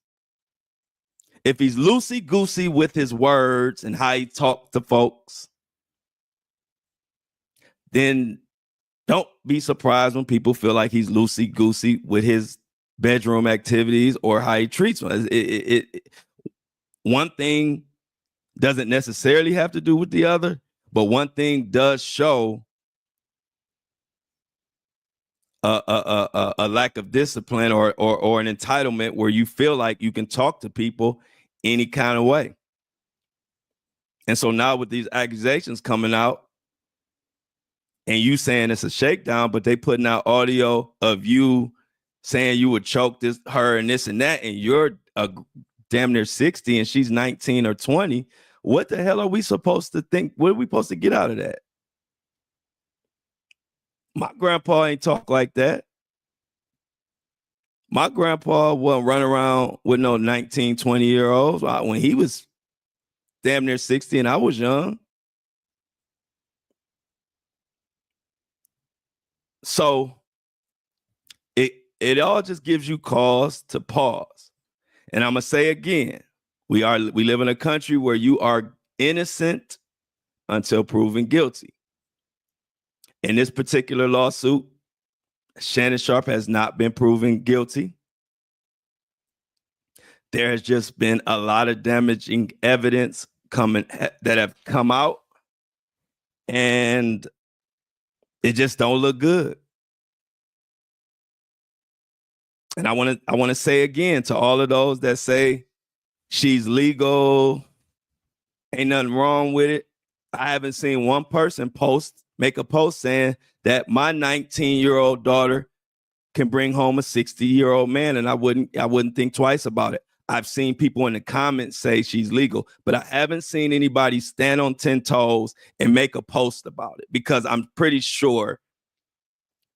with his words and how he talks to folks, then don't be surprised when people feel like he's loosey-goosey with his bedroom activities or how he treats them. One thing doesn't necessarily have to do with the other, but one thing does show a lack of discipline or an entitlement where you feel like you can talk to people any kind of way. And so now with these accusations coming out and you saying it's a shakedown, but they putting out audio of you saying you would choke her and this and that, and you're damn near 60 and she's 19 or 20. What the hell are we supposed to think? What are we supposed to get out of that? My grandpa ain't talk like that. My grandpa wasn't run around with no 19, 20-year-olds when he was damn near 60 and I was young. So it all just gives you cause to pause. And I'm gonna say again, we live in a country where you are innocent until proven guilty. In this particular lawsuit, Shannon Sharpe has not been proven guilty. There has just been a lot of damaging evidence that have come out, and it just don't look good. And I want to say again to all of those that say she's legal, ain't nothing wrong with it. I haven't seen one person make a post saying that my 19-year-old daughter can bring home a 60-year-old man, and I wouldn't think twice about it. I've seen people in the comments say she's legal, but I haven't seen anybody stand on 10 toes and make a post about it, because I'm pretty sure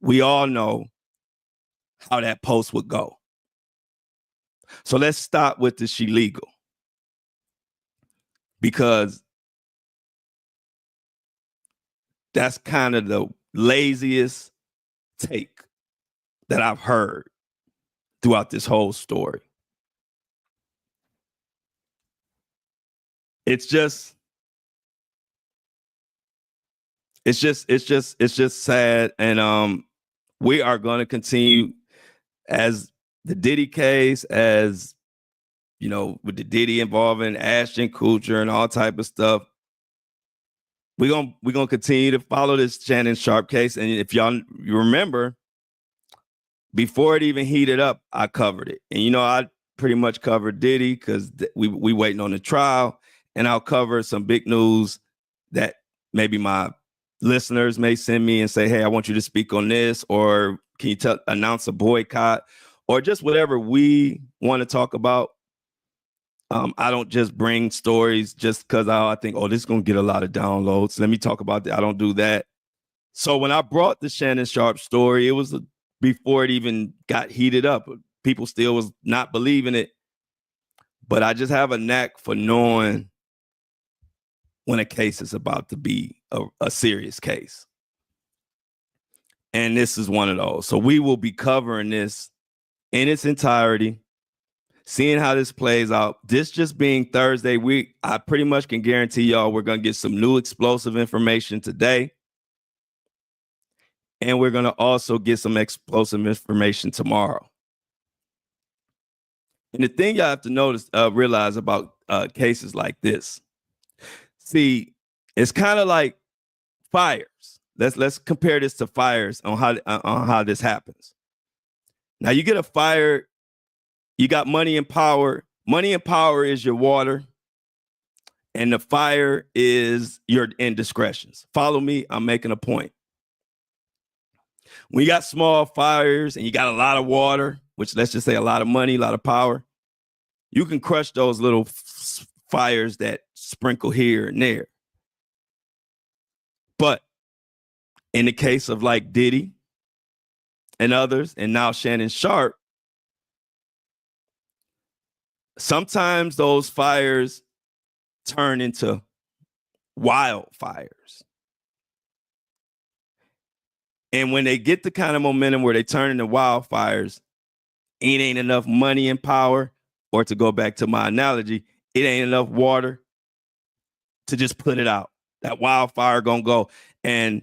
we all know how that post would go. So let's stop with the she legal, because that's kind of the laziest take that I've heard throughout this whole story. It's just sad. And we are going to continue, as the Diddy case, as you know, with the Diddy involving Ashton Kutcher and all type of stuff. We're gonna continue to follow this Shannon Sharpe case. And if you remember, before it even heated up, I covered it. And I pretty much covered Diddy because we waiting on the trial. And I'll cover some big news that maybe my listeners may send me and say, hey, I want you to speak on this, or can you announce a boycott, or just whatever we want to talk about. I don't just bring stories just because I think, this is going to get a lot of downloads. Let me talk about that. I don't do that. So when I brought the Shannon Sharpe story, it was before it even got heated up. People still was not believing it. But I just have a knack for knowing when a case is about to be a serious case. And this is one of those. So we will be covering this in its entirety, seeing how this plays out. This just being Thursday week, I pretty much can guarantee y'all we're going to get some new explosive information today. And we're going to also get some explosive information tomorrow. And the thing y'all have to realize about cases like this, see, it's kind of like fires. Let's compare this to fires on how this happens. Now you get a fire, you got money and power. Money and power is your water, and the fire is your indiscretions. Follow me, I'm making a point. When you got small fires and you got a lot of water, which let's just say a lot of money, a lot of power, you can crush those little fires that sprinkle here and there. But in the case of like Diddy and others, and now Shannon Sharpe, sometimes those fires turn into wildfires. And when they get the kind of momentum where they turn into wildfires, it ain't enough money and power, or to go back to my analogy, it ain't enough water to just put it out. That wildfire gonna go. And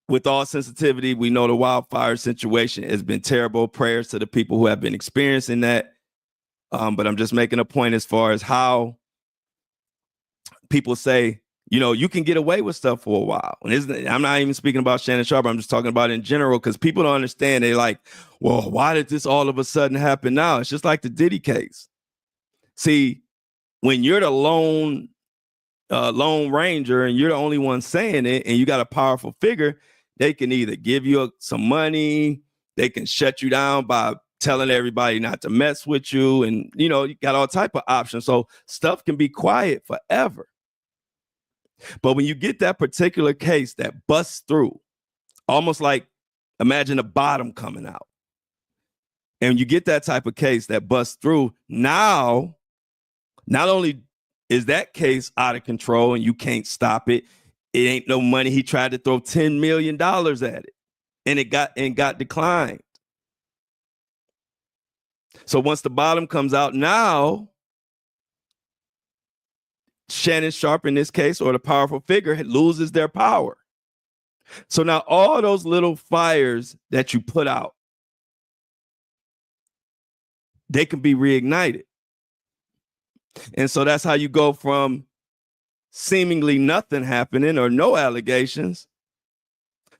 with all sensitivity, we know the wildfire situation has been terrible. Prayers to the people who have been experiencing that. But I'm just making a point as far as how people say, you can get away with stuff for a while. And I'm not even speaking about Shannon Sharpe. I'm just talking about in general, because people don't understand. They're like, well, why did this all of a sudden happen now? It's just like the Diddy case. See, when you're the lone ranger and you're the only one saying it, and you got a powerful figure, they can either give you some money, they can shut you down by telling everybody not to mess with you, and you got all type of options. So stuff can be quiet forever. But when you get that particular case that busts through, almost like imagine a bottom coming out, and you get that type of case that busts through, now not only is that case out of control and you can't stop it, it ain't no money. He tried to throw $10 million at it, and it got declined. So once the bottom comes out, now Shannon Sharpe in this case, or the powerful figure, loses their power. So now all those little fires that you put out, they can be reignited. And so that's how you go from seemingly nothing happening or no allegations.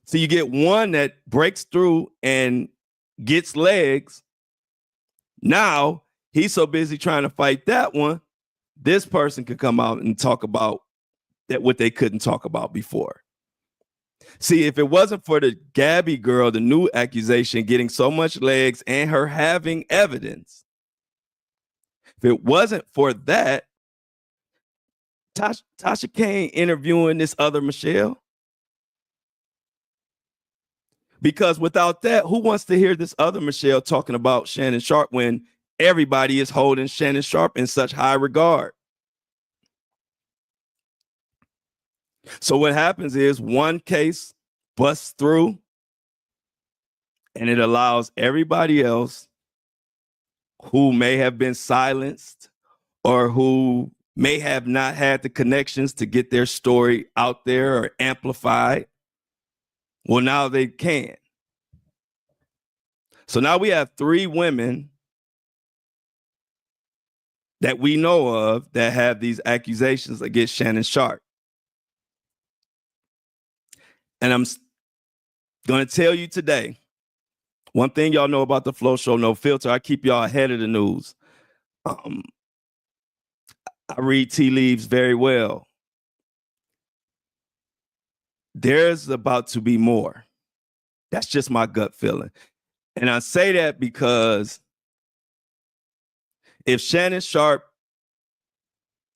So you get one that breaks through and gets legs. Now he's so busy trying to fight that one, this person could come out and talk about that what they couldn't talk about before. See, if it wasn't for the Gabby girl, the new accusation getting so much legs and her having evidence, if it wasn't for that, Tasha Kane interviewing this other Michelle. Because without that, who wants to hear this other Michelle talking about Shannon Sharpe when everybody is holding Shannon Sharpe in such high regard? So what happens is one case busts through and it allows everybody else who may have been silenced or who may have not had the connections to get their story out there or amplified. Well, now they can. So now we have 3 women that we know of that have these accusations against Shannon Sharpe. And I'm going to tell you today, one thing y'all know about the Flow Show, No Filter, I keep y'all ahead of the news. I read tea leaves very well. There's about to be more. That's just my gut feeling. And I say that because if Shannon Sharpe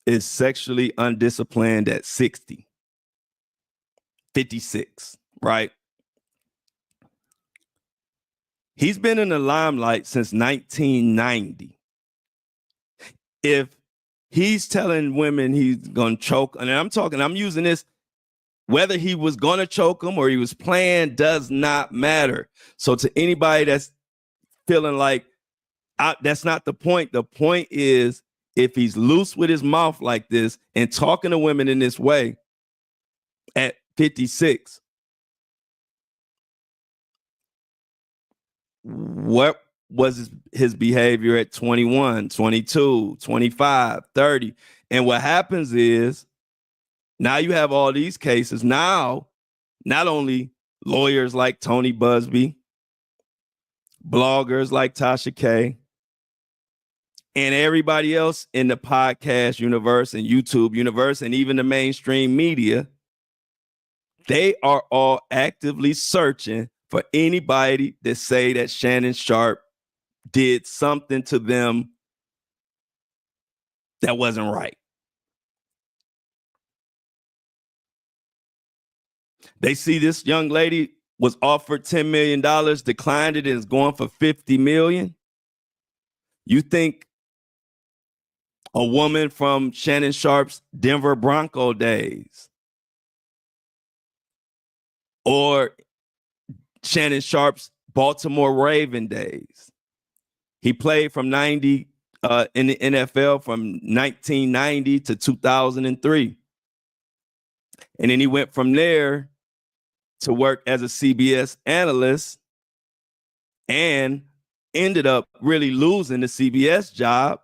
is sexually undisciplined at 60, 56, right? He's been in the limelight since 1990. If he's telling women he's going to choke, and I'm using this, whether he was going to choke them or he was playing does not matter. So to anybody that's feeling like that's not the point. The point is if he's loose with his mouth like this and talking to women in this way at 56, what was his behavior at 21, 22, 25, 30? And what happens is now you have all these cases. Now, not only lawyers like Tony Busby, bloggers like Tasha K, and everybody else in the podcast universe and YouTube universe and even the mainstream media, they are all actively searching for anybody that say that Shannon Sharpe did something to them that wasn't right. They see this young lady was offered $10 million, declined it, and is going for $50 million. You think a woman from Shannon Sharpe's Denver Bronco days or Shannon Sharpe's Baltimore Raven days? He played from 90 in the NFL from 1990 to 2003. And then he went from there to work as a CBS analyst and ended up really losing the CBS job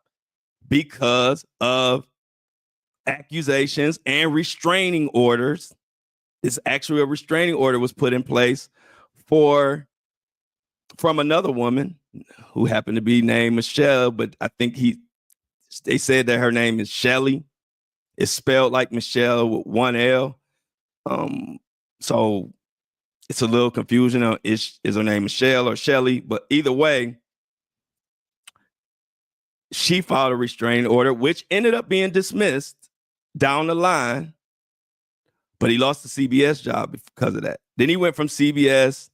because of accusations and restraining orders. It's actually a restraining order was put in place from another woman who happened to be named Michelle, but I think they said that her name is Shelly. It's spelled like Michelle with one L. So it's a little confusion on is her name Michelle or Shelly, but either way, she filed a restraining order, which ended up being dismissed down the line, but he lost the CBS job because of that. Then he went from CBS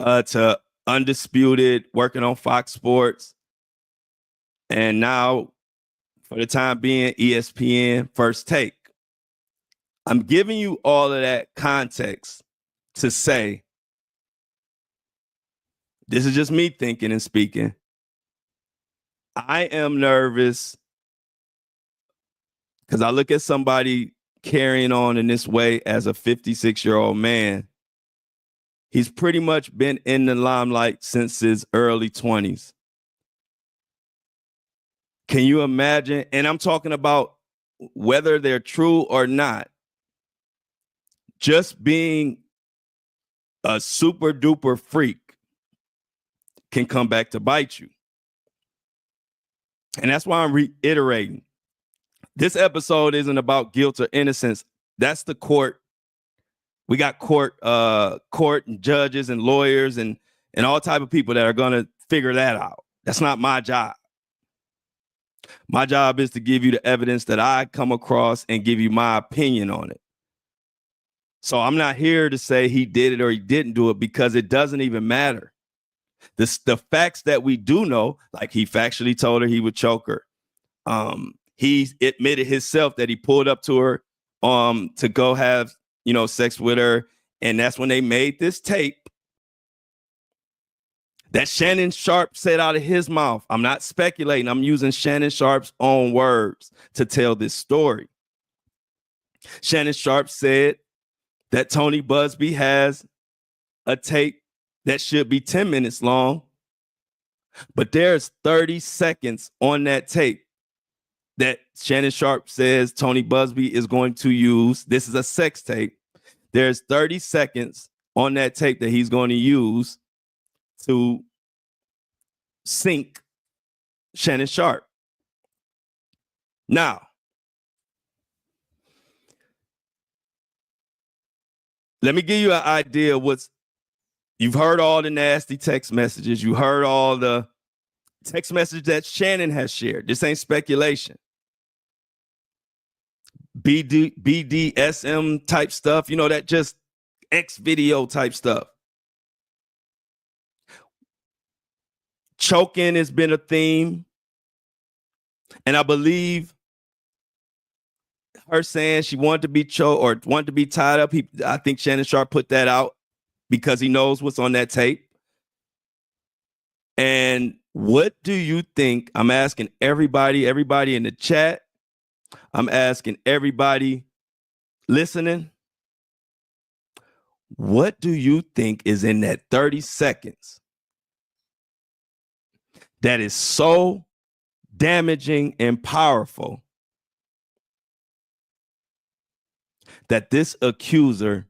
to Undisputed, working on Fox Sports, and now, for the time being, ESPN First Take. I'm giving you all of that context to say this is just me thinking and speaking. I am nervous because I look at somebody carrying on in this way as a 56-year-old man. He's pretty much been in the limelight since his early 20s. Can you imagine? And I'm talking about whether they're true or not. Just being a super duper freak can come back to bite you. And that's why I'm reiterating. This episode isn't about guilt or innocence. That's the court. We got court and judges and lawyers and all type of people that are going to figure that out. That's not my job. My job is to give you the evidence that I come across and give you my opinion on it. So I'm not here to say he did it or he didn't do it, because it doesn't even matter. The facts that we do know, like he factually told her he would choke her. He admitted himself that he pulled up to her to go have, sex with her. And that's when they made this tape that Shannon Sharpe said out of his mouth. I'm not speculating. I'm using Shannon Sharpe's own words to tell this story. Shannon Sharpe said that Tony Busby has a tape that should be 10 minutes long, but there's 30 seconds on that tape that Shannon Sharpe says Tony Busby is going to use. This is a sex tape. There's 30 seconds on that tape that he's going to use to sink Shannon Sharpe. Now, let me give you an idea of you've heard all the nasty text messages. You heard all the text messages that Shannon has shared. This ain't speculation. BDSM type stuff, that just X video type stuff. Choking has been a theme. And I believe her saying she wanted to be choked or wanted to be tied up. I think Shannon Sharpe put that out because he knows what's on that tape. And what do you think? I'm asking everybody in the chat. I'm asking everybody listening. What do you think is in that 30 seconds that is so damaging and powerful that this accuser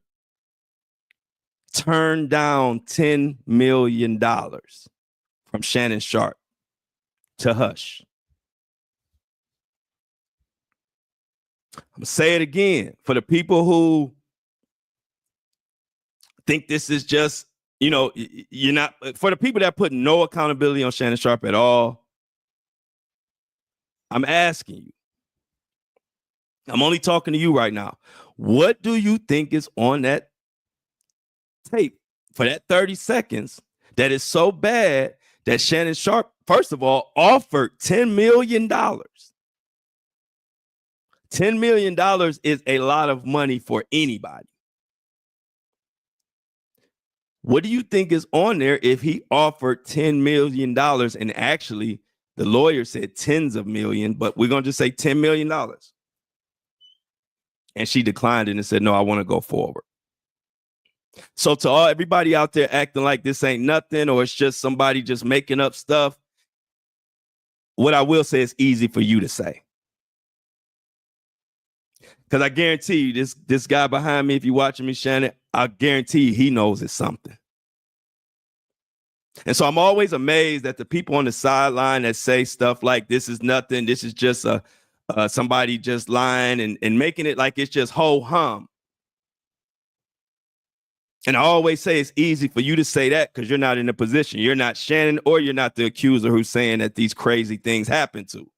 turned down $10 million from Shannon Sharpe to hush? I'm gonna say it again for the people who think this is just, you're not, for the people that put no accountability on Shannon Sharpe at all. I'm asking you, I'm only talking to you right now. What do you think is on that tape for that 30 seconds that is so bad that Shannon Sharpe, first of all, offered $10 million? $10 million is a lot of money for anybody. What do you think is on there if he offered $10 million? And actually, the lawyer said tens of millions, but we're going to just say $10 million. And she declined it and said, no, I want to go forward. So to everybody out there acting like this ain't nothing or it's just somebody just making up stuff, what I will say is easy for you to say. Because I guarantee you, this guy behind me, if you're watching me, Shannon, I guarantee you he knows it's something. And so I'm always amazed at the people on the sideline that say stuff like this is nothing. This is just somebody just lying and making it like it's just ho-hum. And I always say it's easy for you to say that because you're not in a position. You're not Shannon or you're not the accuser who's saying that these crazy things happen to.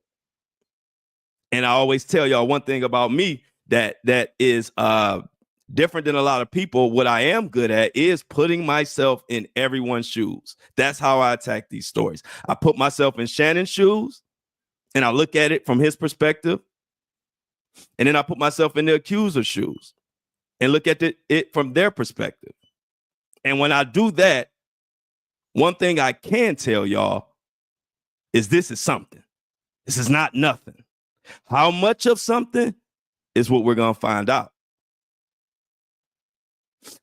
And I always tell y'all one thing about me that is different than a lot of people. What I am good at is putting myself in everyone's shoes. That's how I attack these stories. I put myself in Shannon's shoes and I look at it from his perspective. And then I put myself in the accuser's shoes and look at it from their perspective. And when I do that, One thing I can tell y'all is this is something. This is not nothing. How much of something is what we're going to find out.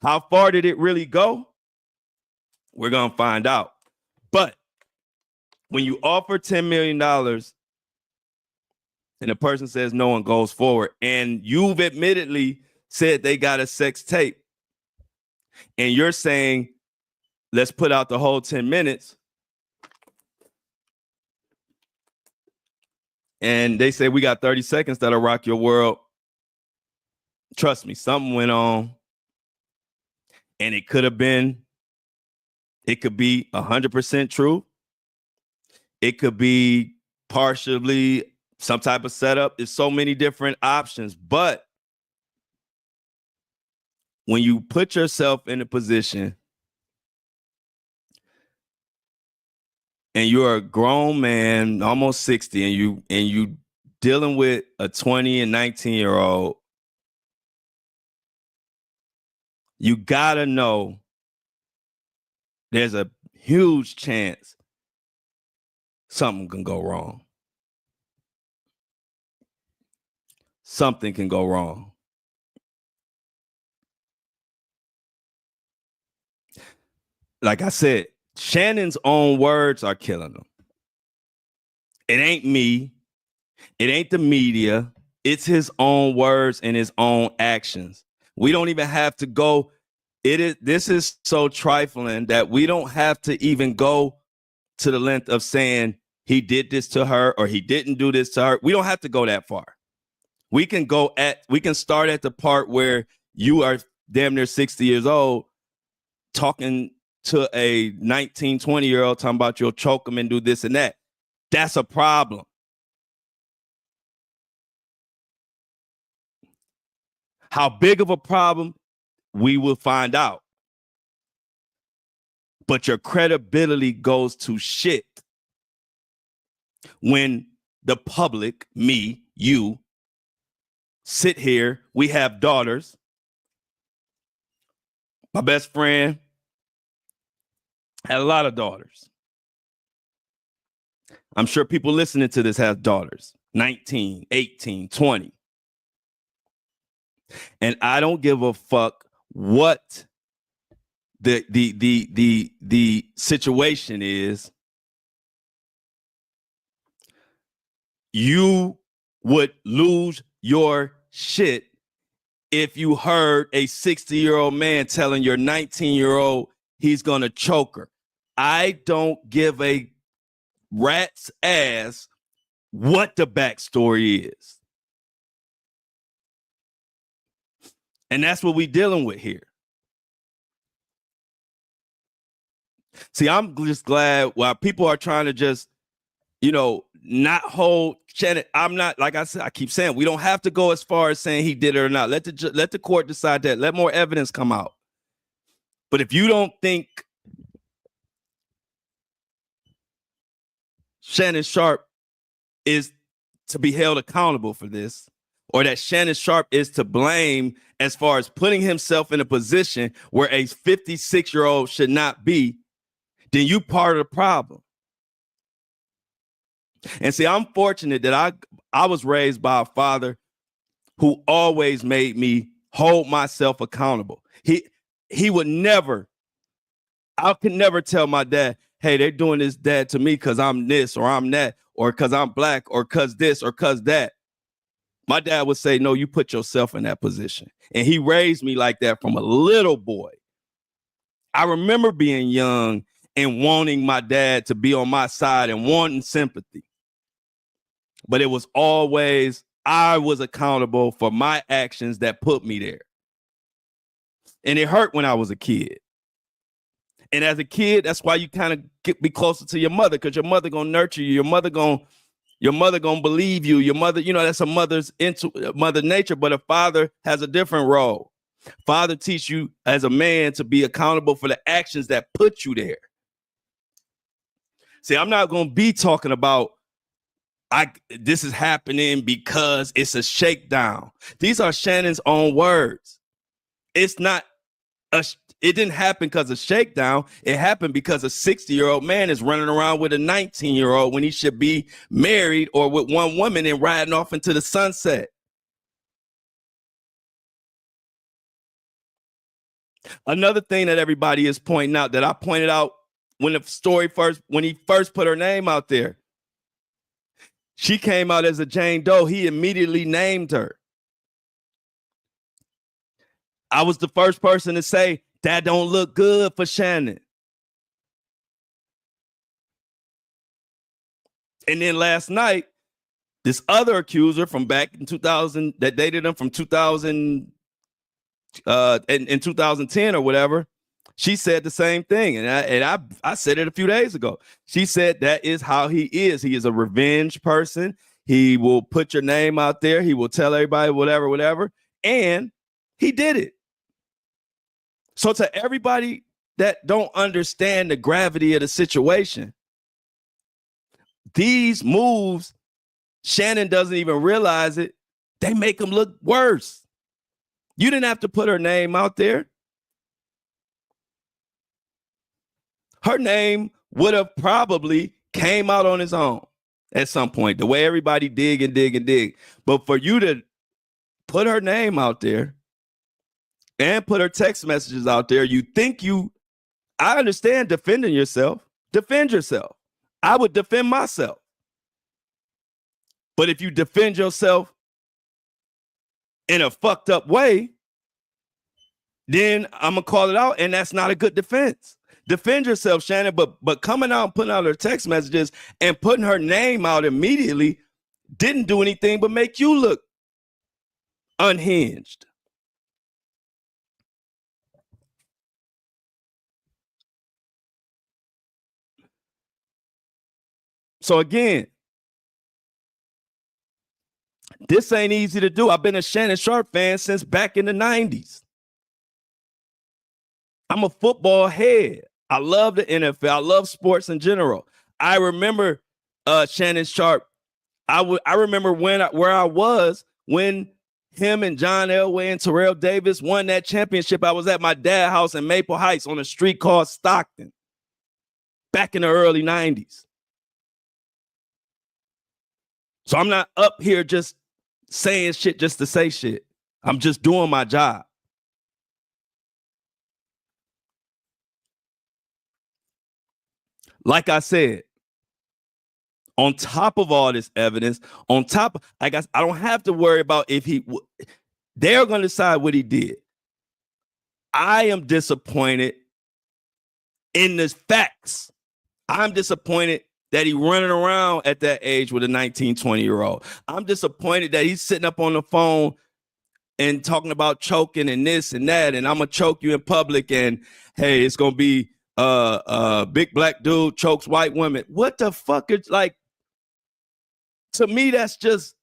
How far did it really go? We're going to find out. But when you offer $10 million and the person says no one goes forward, and you've admittedly said they got a sex tape, and you're saying, let's put out the whole 10 minutes, and they say we got 30 seconds that'll rock your world. Trust me, something went on, and it could be 100% true. It could be partially some type of setup. There's so many different options, but when you put yourself in a position and you're a grown man, almost 60, and you dealing with a 20 and 19-year-old, you gotta know there's a huge chance something can go wrong. Something can go wrong. Like I said, Shannon's own words are killing him. It ain't me. It ain't the media. It's his own words and his own actions. We don't even have to go. This is so trifling that we don't have to even go to the length of saying he did this to her or he didn't do this to her. We don't have to go that far. We can start at the part where you are damn near 60 years old talking to a 19, 20-year-old talking about you'll choke them and do this and that. That's a problem. How big of a problem, we will find out. But your credibility goes to shit when the public, me, you, sit here. We have daughters. My best friend had a lot of daughters. I'm sure people listening to this have daughters, 19, 18, 20. And I don't give a fuck what the situation is. You would lose your shit if you heard a 60-year-old man telling your 19-year-old he's gonna choke her. I don't give a rat's ass what the backstory is. And that's what we're dealing with here. See, I'm just glad while people are trying to just, not hold Shannon. I'm not, like I said, I keep saying, we don't have to go as far as saying he did it or not. Let the court decide that. Let more evidence come out. But if you don't think Shannon Sharpe is to be held accountable for this, or that Shannon Sharpe is to blame as far as putting himself in a position where a 56-year-old should not be, then you part of the problem. And see, I'm fortunate that I was raised by a father who always made me hold myself accountable. He would never, I could never tell my dad, hey, they're doing this, dad, to me because I'm this or I'm that, or because I'm black, or because this or because that. My dad would say, no, you put yourself in that position. And he raised me like that from a little boy. I remember being young and wanting my dad to be on my side and wanting sympathy. But it was always, I was accountable for my actions that put me there. And it hurt when I was a kid. And as a kid, that's why you kind of be closer to your mother, because your mother gonna nurture you. Your mother gonna believe you. Your mother, that's a mother's mother nature, but a father has a different role. Father teach you as a man to be accountable for the actions that put you there. See, I'm not gonna be talking about this is happening because it's a shakedown. These are Shannon's own words. It's not It didn't happen because of shakedown. It happened because a 60-year-old man is running around with a 19-year-old when he should be married or with one woman and riding off into the sunset. Another thing that everybody is pointing out that I pointed out when he first put her name out there. She came out as a Jane Doe. He immediately named her. I was the first person to say that don't look good for Shannon. And then last night, this other accuser from back in 2000 that dated him from 2000 in 2010 or whatever, she said the same thing. And I said it a few days ago. She said that is how he is. He is a revenge person. He will put your name out there. He will tell everybody whatever. And he did it. So to everybody that don't understand the gravity of the situation, these moves, Shannon doesn't even realize it. They make him look worse. You didn't have to put her name out there. Her name would have probably came out on its own at some point, the way everybody dig. But for you to put her name out there and put her text messages out there, I understand defending yourself. Defend yourself. I would defend myself. But if you defend yourself in a fucked up way, then I'm going to call it out, and that's not a good defense. Defend yourself, Shannon, but coming out and putting out her text messages and putting her name out immediately didn't do anything but make you look unhinged. So again, this ain't easy to do. I've been a Shannon Sharpe fan since back in the 90s. I'm a football head. I love the NFL. I love sports in general. I remember Shannon Sharpe. I remember where I was when him and John Elway and Terrell Davis won that championship. I was at my dad's house in Maple Heights on a street called Stockton back in the early 90s. So I'm not up here just saying shit just to say shit. I'm just doing my job. Like I said, on top of all this evidence, I don't have to worry about if they're going to decide what he did. I am disappointed in the facts. I'm disappointed that he running around at that age with a 19, 20-year-old. I'm disappointed that he's sitting up on the phone and talking about choking and this and that, and I'm going to choke you in public, and hey, it's going to be big black dude chokes white women. What the fuck is, like, to me, that's just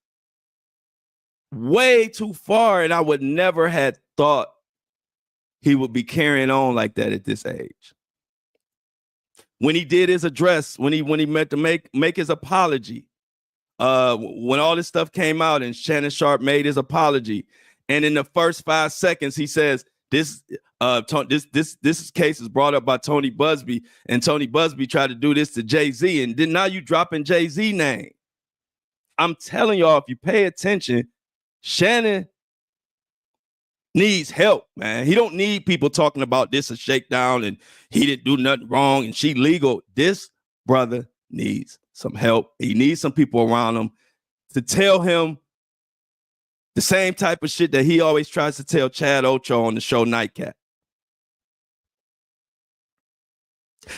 way too far, and I would never have thought he would be carrying on like that at this age. When he did his address, when he meant to make his apology, when all this stuff came out and Shannon Sharpe made his apology, and in the first 5 seconds he says, this case is brought up by Tony Busby, and Tony Busby tried to do this to Jay-Z, and then now you dropping Jay-Z name. I'm telling y'all, if you pay attention, Shannon needs help, man. He don't need people talking about this a shakedown and he didn't do nothing wrong and she legal. This brother needs some help. He needs some people around him to tell him the same type of shit that he always tries to tell Chad Ocho on the show Nightcap.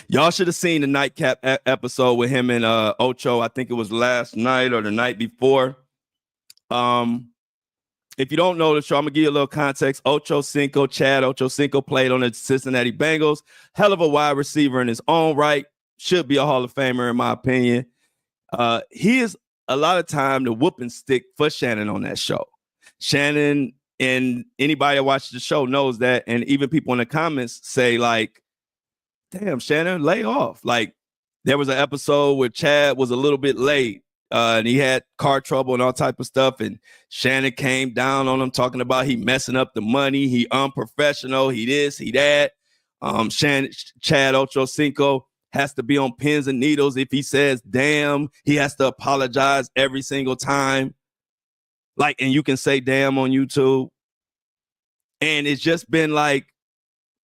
Y'all should have seen the Nightcap episode with him and Ocho. I think it was last night or the night before. If you don't know the show, I'm going to give you a little context. Chad Ocho Cinco played on the Cincinnati Bengals. Hell of a wide receiver in his own right. Should be a Hall of Famer, in my opinion. He is a lot of time the whooping stick for Shannon on that show. Shannon, and anybody that watches the show knows that, and even people in the comments say, like, damn, Shannon, lay off. Like, there was an episode where Chad was a little bit late. And he had car trouble and all type of stuff. And Shannon came down on him talking about he messing up the money. He unprofessional. He this, he that. Chad Ochocinco has to be on pins and needles. If he says damn, he has to apologize every single time. Like, and you can say damn on YouTube. And it's just been like,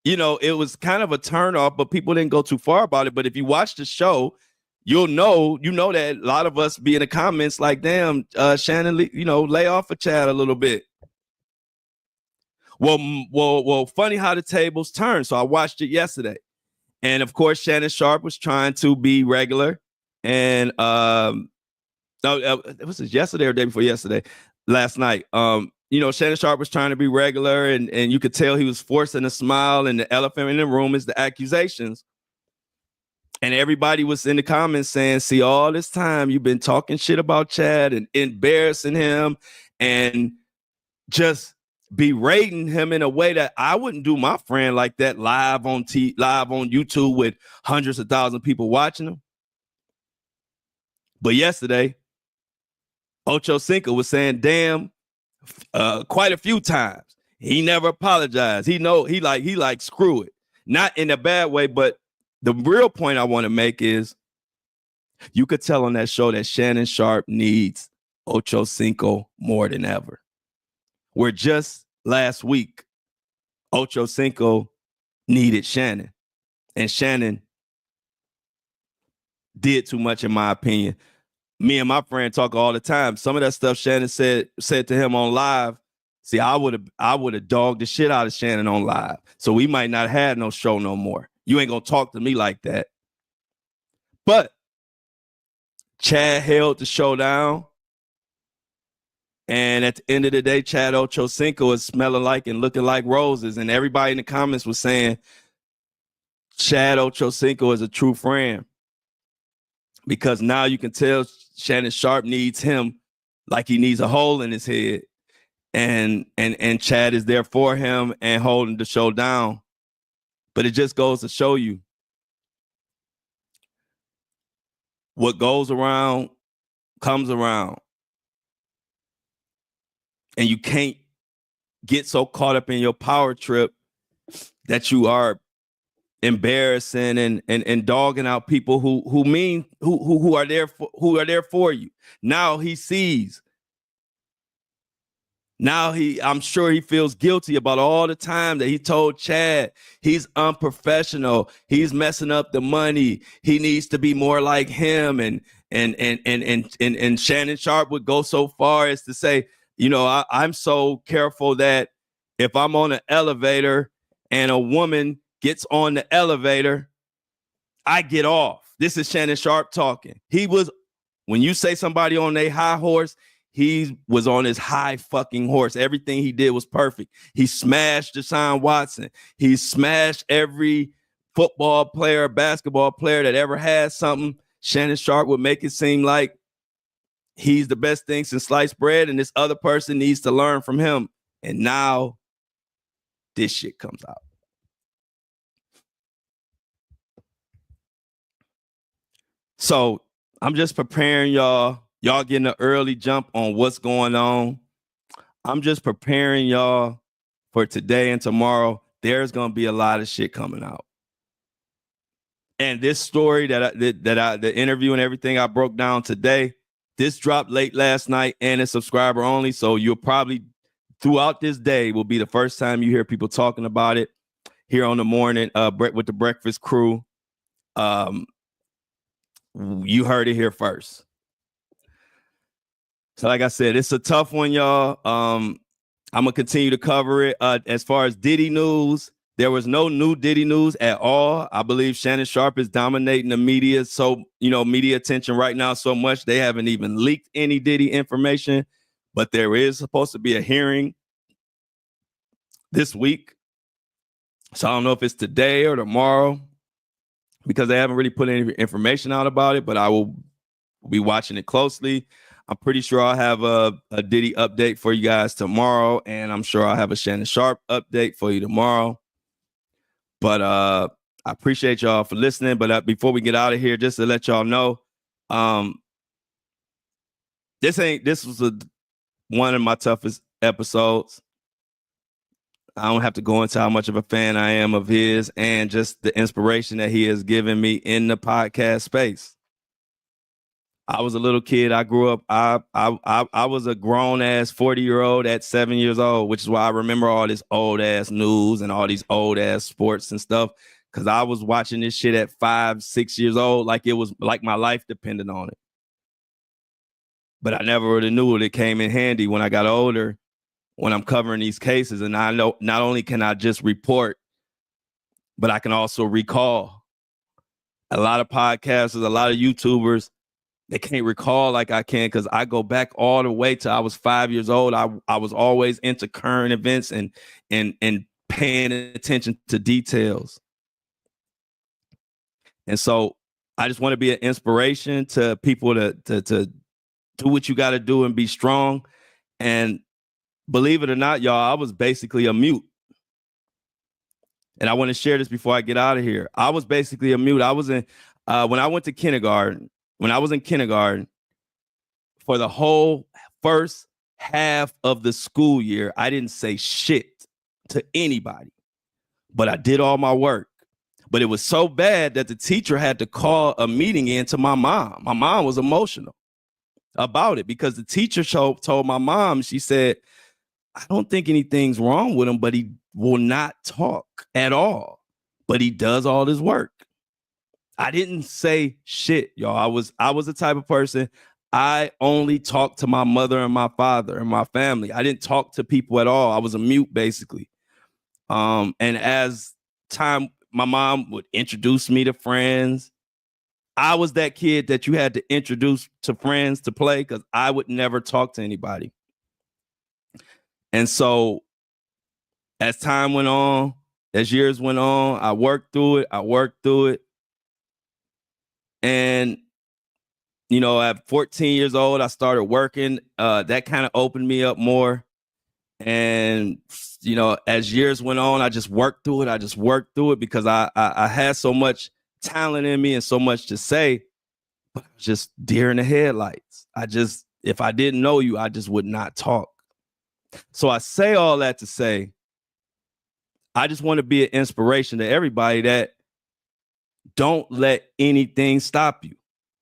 you know, it was kind of a turnoff, but people didn't go too far about it. But if you watch the show, you know that a lot of us be in the comments like, damn, Shannon, lay off of Chad a little bit. Well, funny how the tables turn. So I watched it yesterday. And of course, Shannon Sharpe was trying to be regular. And it was yesterday or day before yesterday, last night. Shannon Sharpe was trying to be regular, and you could tell he was forcing a smile, and the elephant in the room is the accusations. And everybody was in the comments saying, see, all this time you've been talking shit about Chad and embarrassing him and just berating him in a way that I wouldn't do my friend like that live on YouTube with hundreds of thousands of people watching him. But yesterday, Ochocinco was saying damn quite a few times. He never apologized. He like screw it. Not in a bad way, but the real point I want to make is you could tell on that show that Shannon Sharpe needs Ochocinco more than ever. Where just last week, Ochocinco needed Shannon. And Shannon did too much, in my opinion. Me and my friend talk all the time. Some of that stuff Shannon said to him on live. See, I would have dogged the shit out of Shannon on live. So we might not have no show no more. You ain't gonna talk to me like that. But Chad held the show down. And at the end of the day, Chad Ochocinco is smelling like and looking like roses. And everybody in the comments was saying Chad Ochocinco is a true friend. Because now you can tell Shannon Sharpe needs him like he needs a hole in his head. And Chad is there for him and holding the show down. But it just goes to show you what goes around comes around. And you can't get so caught up in your power trip that you are embarrassing and dogging out people who are there for you. Now he sees. Now I'm sure he feels guilty about all the time that he told Chad he's unprofessional. He's messing up the money. He needs to be more like him. And Shannon Sharpe would go so far as to say, I'm so careful that if I'm on an elevator and a woman gets on the elevator, I get off. This is Shannon Sharpe talking. When you say somebody on a high horse, he was on his high fucking horse. Everything he did was perfect. He smashed Deshaun Watson. He smashed every football player, basketball player that ever had something. Shannon Sharpe would make it seem like he's the best thing since sliced bread, and this other person needs to learn from him. And now this shit comes out. So I'm just preparing y'all. Y'all getting an early jump on what's going on. I'm just preparing y'all for today and tomorrow. There's going to be a lot of shit coming out. And this story the interview and everything I broke down today, this dropped late last night and it's subscriber only. So you'll probably throughout this day will be the first time you hear people talking about it here on the morning with the breakfast crew. You heard it here first. So like I said, it's a tough one, y'all. I'm going to continue to cover it. As far as Diddy news, there was no new Diddy news at all. I believe Shannon Sharpe is dominating the media. So, media attention right now so much, they haven't even leaked any Diddy information. But there is supposed to be a hearing this week. So I don't know if it's today or tomorrow because they haven't really put any information out about it. But I will be watching it closely. I'm pretty sure I'll have a Diddy update for you guys tomorrow, and I'm sure I'll have a Shannon Sharpe update for you tomorrow. But I appreciate y'all for listening. But before we get out of here, just to let y'all know, this was one of my toughest episodes. I don't have to go into how much of a fan I am of his and just the inspiration that he has given me in the podcast space. I was a little kid. I grew up. I was a grown ass 40-year-old at 7 years old, which is why I remember all this old ass news and all these old ass sports and stuff. Because I was watching this shit at 5, 6 years old, like it was like my life depended on it. But I never really knew it. It came in handy when I got older, when I'm covering these cases. And I know not only can I just report, but I can also recall. A lot of podcasters, a lot of YouTubers, they can't recall like I can because I go back all the way to I was 5 years old. I was always into current events and paying attention to details. And so I just want to be an inspiration to people to do what you got to do and be strong. And believe it or not, y'all, I was basically a mute. And I want to share this before I get out of here. I was basically a mute. I was in when I went to kindergarten. When I was in kindergarten, for the whole first half of the school year, I didn't say shit to anybody, but I did all my work. But it was so bad that the teacher had to call a meeting in to my mom. My mom was emotional about it because the teacher told my mom, she said, I don't think anything's wrong with him, but he will not talk at all, but he does all his work. I didn't say shit, y'all. I was the type of person, I only talked to my mother and my father and my family. I didn't talk to people at all. I was a mute, basically. And as time, my mom would introduce me to friends. I was that kid that you had to introduce to friends to play because I would never talk to anybody. And so as time went on, as years went on, I worked through it. And, you know, at 14 years old, I started working. That kind of opened me up more. And, you know, as years went on, I just worked through it because I had so much talent in me and so much to say, but I was just deer in the headlights. If I didn't know you, I just would not talk. So I say all that to say, I just want to be an inspiration to everybody that don't let anything stop you.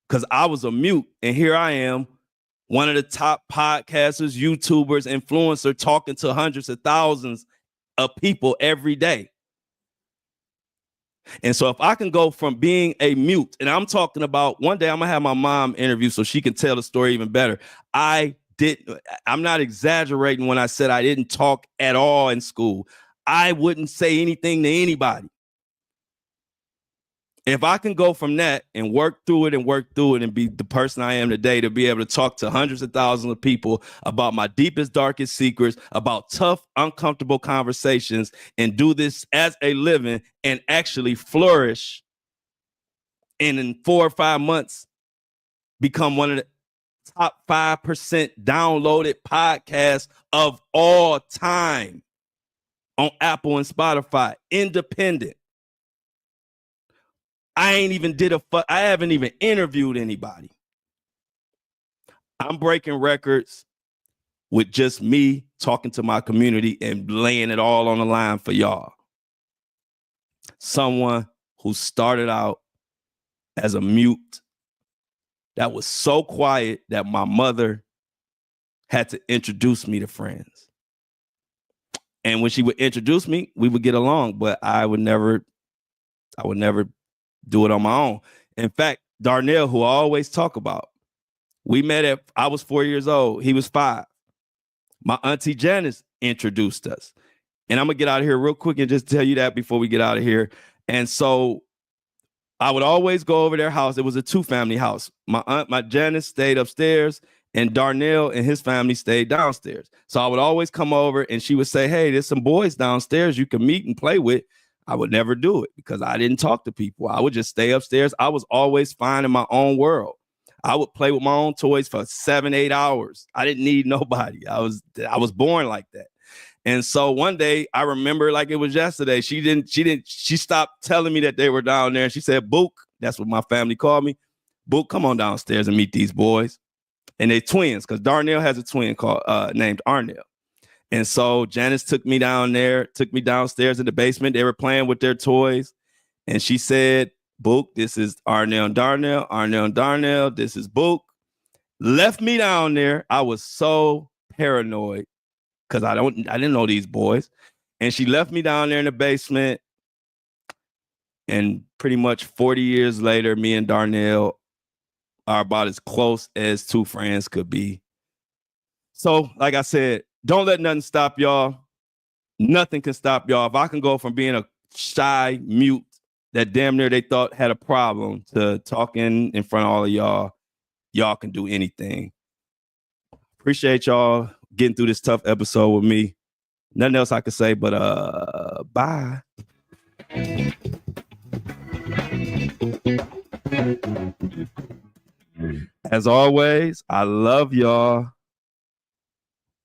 Because I was a mute, and here I am, one of the top podcasters, YouTubers, influencer, talking to hundreds of thousands of people every day. And so if I can go from being a mute, and I'm talking about one day I'm going to have my mom interview so she can tell the story even better. I'm not exaggerating when I said I didn't talk at all in school. I wouldn't say anything to anybody. If I can go from that and work through it and be the person I am today, to be able to talk to hundreds of thousands of people about my deepest, darkest secrets, about tough, uncomfortable conversations, and do this as a living and actually flourish, and in 4 or 5 months become one of the top 5% downloaded podcasts of all time on Apple and Spotify, independent. I haven't even interviewed anybody. I'm breaking records with just me talking to my community and laying it all on the line for y'all. Someone who started out as a mute that was so quiet that my mother had to introduce me to friends. And when she would introduce me, we would get along, but I would never do it on my own. In fact, Darnell, who I always talk about, we met I was 4 years old. He was 5. My auntie Janice introduced us. And I'm going to get out of here real quick and just tell you that before we get out of here. And so I would always go over their house. It was a 2-family house. My Janice stayed upstairs, and Darnell and his family stayed downstairs. So I would always come over, and she would say, hey, there's some boys downstairs you can meet and play with. I would never do it because I didn't talk to people. I would just stay upstairs. I was always fine in my own world. I would play with my own toys for 7-8 hours. I didn't need nobody. I was born like that. And so one day I remember like it was yesterday. She stopped telling me that they were down there. And she said, Book, that's what my family called me. Book, come on downstairs and meet these boys. And they're twins because Darnell has a twin named Arnell. And so Janice took me downstairs in the basement. They were playing with their toys. And she said, Book, this is Arnell and Darnell. Arnell and Darnell, this is Book. Left me down there. I was so paranoid because I didn't know these boys. And she left me down there in the basement. And pretty much 40 years later, me and Darnell are about as close as two friends could be. So, like I said, don't let nothing stop y'all. Nothing can stop y'all. If I can go from being a shy mute that damn near they thought had a problem to talking in front of all of y'all, y'all can do anything. Appreciate y'all getting through this tough episode with me. Nothing else I can say, but bye. As always, I love y'all,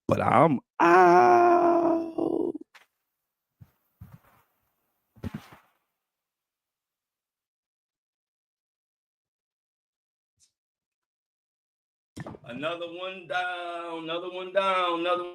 but I'm out. Another one down, another one down, another one.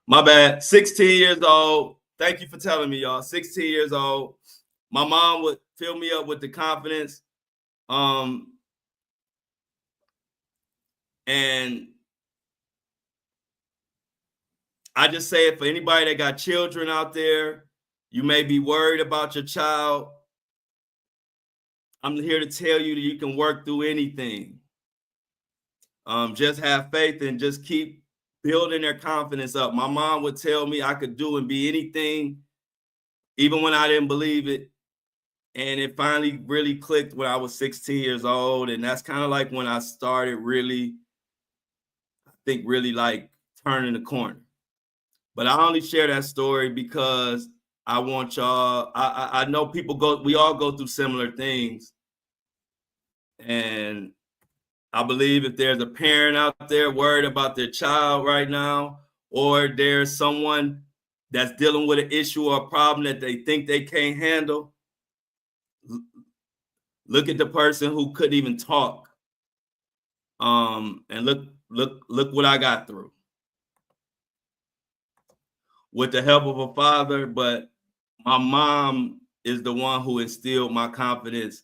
My bad. 16 years old. Thank you for telling me, y'all. 16 years old. My mom would fill me up with the confidence. And I just say it for anybody that got children out there, you may be worried about your child. I'm here to tell you that you can work through anything. Just have faith and just keep building their confidence up. My mom would tell me I could do and be anything, even when I didn't believe it. And it finally really clicked when I was 16 years old. And that's kind of like when I started really like turning the corner. But I only share that story because I want y'all, I know we all go through similar things. And I believe if there's a parent out there worried about their child right now, or there's someone that's dealing with an issue or a problem that they think they can't handle, look at the person who couldn't even talk. And look what I got through. With the help of a father, but my mom is the one who instilled my confidence.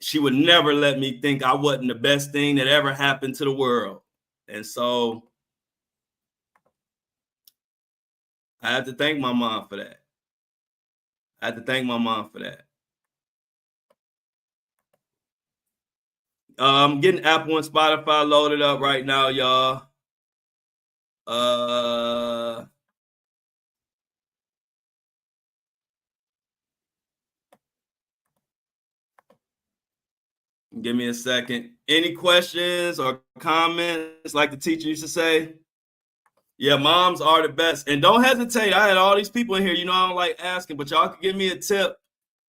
she would never let me think I wasn't the best thing that ever happened to the world. And so I have to thank my mom for that. I have to thank my mom for that. I'm getting Apple and Spotify loaded up right now, y'all. Give me a second. Any questions or comments, like the teacher used to say? Yeah, moms are the best. And don't hesitate. I had all these people in here. You know, I don't like asking, but y'all can give me a tip.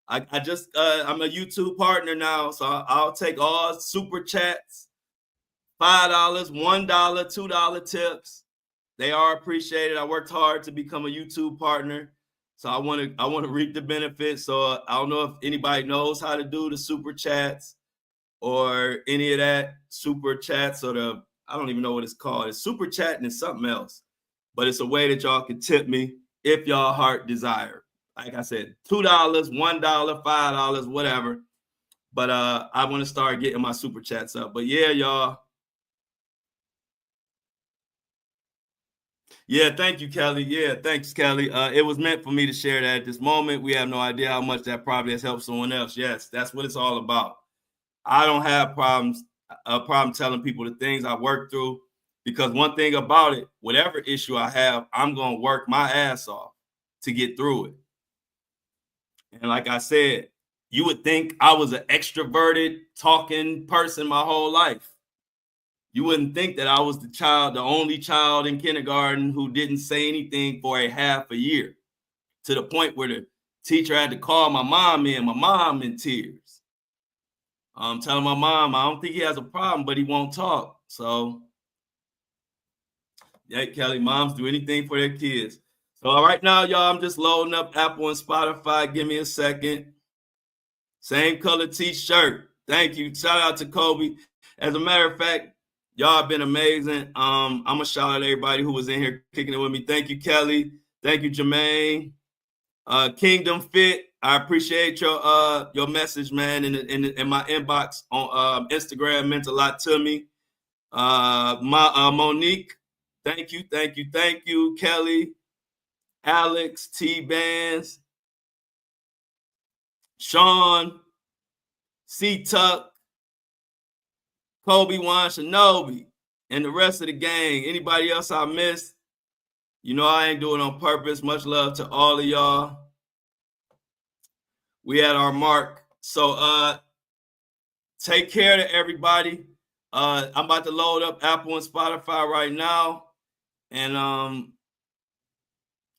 I'm a YouTube partner now, so I'll take all super chats, $5, $1, $2 tips. They are appreciated. I worked hard to become a YouTube partner, so I want to reap the benefits. So I don't know if anybody knows how to do the super chats or any of that super chats or I don't even know what it's called. It's super chatting and something else, but it's a way that y'all can tip me if y'all heart desire. Like I said, $2, $1, $5, whatever. But I want to start getting my super chats up. But yeah, y'all. Yeah, thank you, Kelly. Yeah, thanks, Kelly. It was meant for me to share that at this moment. We have no idea how much that probably has helped someone else. Yes, that's what it's all about. I don't have a problem telling people the things I work through, because one thing about it, whatever issue I have, I'm going to work my ass off to get through it. And like I said, you would think I was an extroverted talking person my whole life. You wouldn't think that I was the only child in kindergarten who didn't say anything for a half a year, to the point where the teacher had to call my mom in tears. I'm telling my mom, I don't think he has a problem, but he won't talk. So, yeah, Kelly, moms do anything for their kids. So right now, y'all, I'm just loading up Apple and Spotify. Give me a second. Same color t-shirt. Thank you. Shout out to Kobe. As a matter of fact, y'all have been amazing. I'm going to shout out everybody who was in here kicking it with me. Thank you, Kelly. Thank you, Jermaine. Kingdom Fit. I appreciate your message, man, in my inbox on Instagram. Meant a lot to me. Monique, thank you. Kelly, Alex, T-Bands, Sean, C-Tuck, Kobe Wan Shinobi, and the rest of the gang. Anybody else I missed? You know I ain't doing it on purpose. Much love to all of y'all. We had our mark. So take care to everybody. I'm about to load up Apple and Spotify right now. And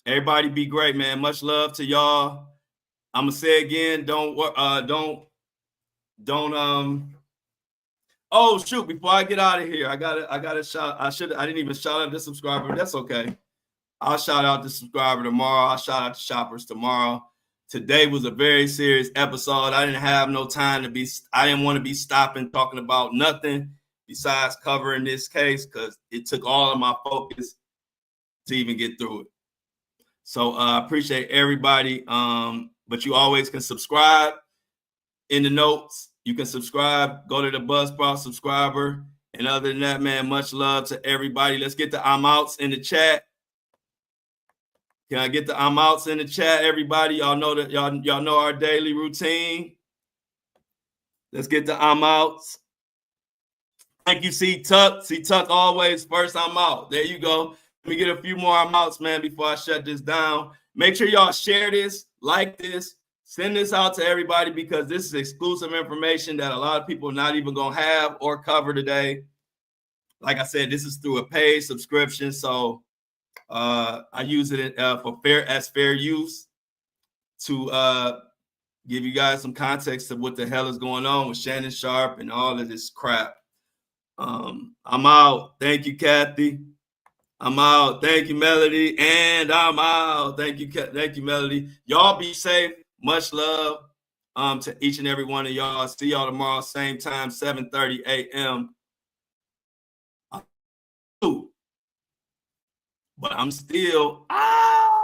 everybody be great, man. Much love to y'all. I'm gonna say again, oh shoot, before I get out of here, I gotta shout. I didn't even shout out the subscriber. That's okay. I'll shout out the subscriber tomorrow. I'll shout out the shoppers tomorrow. Today was a very serious episode. I didn't have no time I didn't want to be stopping talking about nothing besides covering this case, because it took all of my focus to even get through it. So I appreciate everybody. But you always can subscribe in the notes. You can subscribe, go to the Buzzsprout subscriber. And other than that, man, much love to everybody. Let's get the I'm outs in the chat. Can I get the I'm outs in the chat, everybody? Y'all know that y'all know our daily routine. Let's get the I'm outs. Thank you, C-Tuck. C-Tuck always first I'm out. There you go. Let me get a few more I'm outs, man, before I shut this down. Make sure y'all share this, like this, send this out to everybody, because this is exclusive information that a lot of people are not even going to have or cover today. Like I said, this is through a paid subscription, so I use it for fair use to give you guys some context of what the hell is going on with Shannon, Sharpe, and all of this crap. I'm out. Thank you, Kathy. I'm out. Thank you, Melody. And I'm out. Thank you, Melody. Y'all be safe. Much love to each and every one of y'all. See y'all tomorrow, same time, 7:30 a.m. But I'm still out.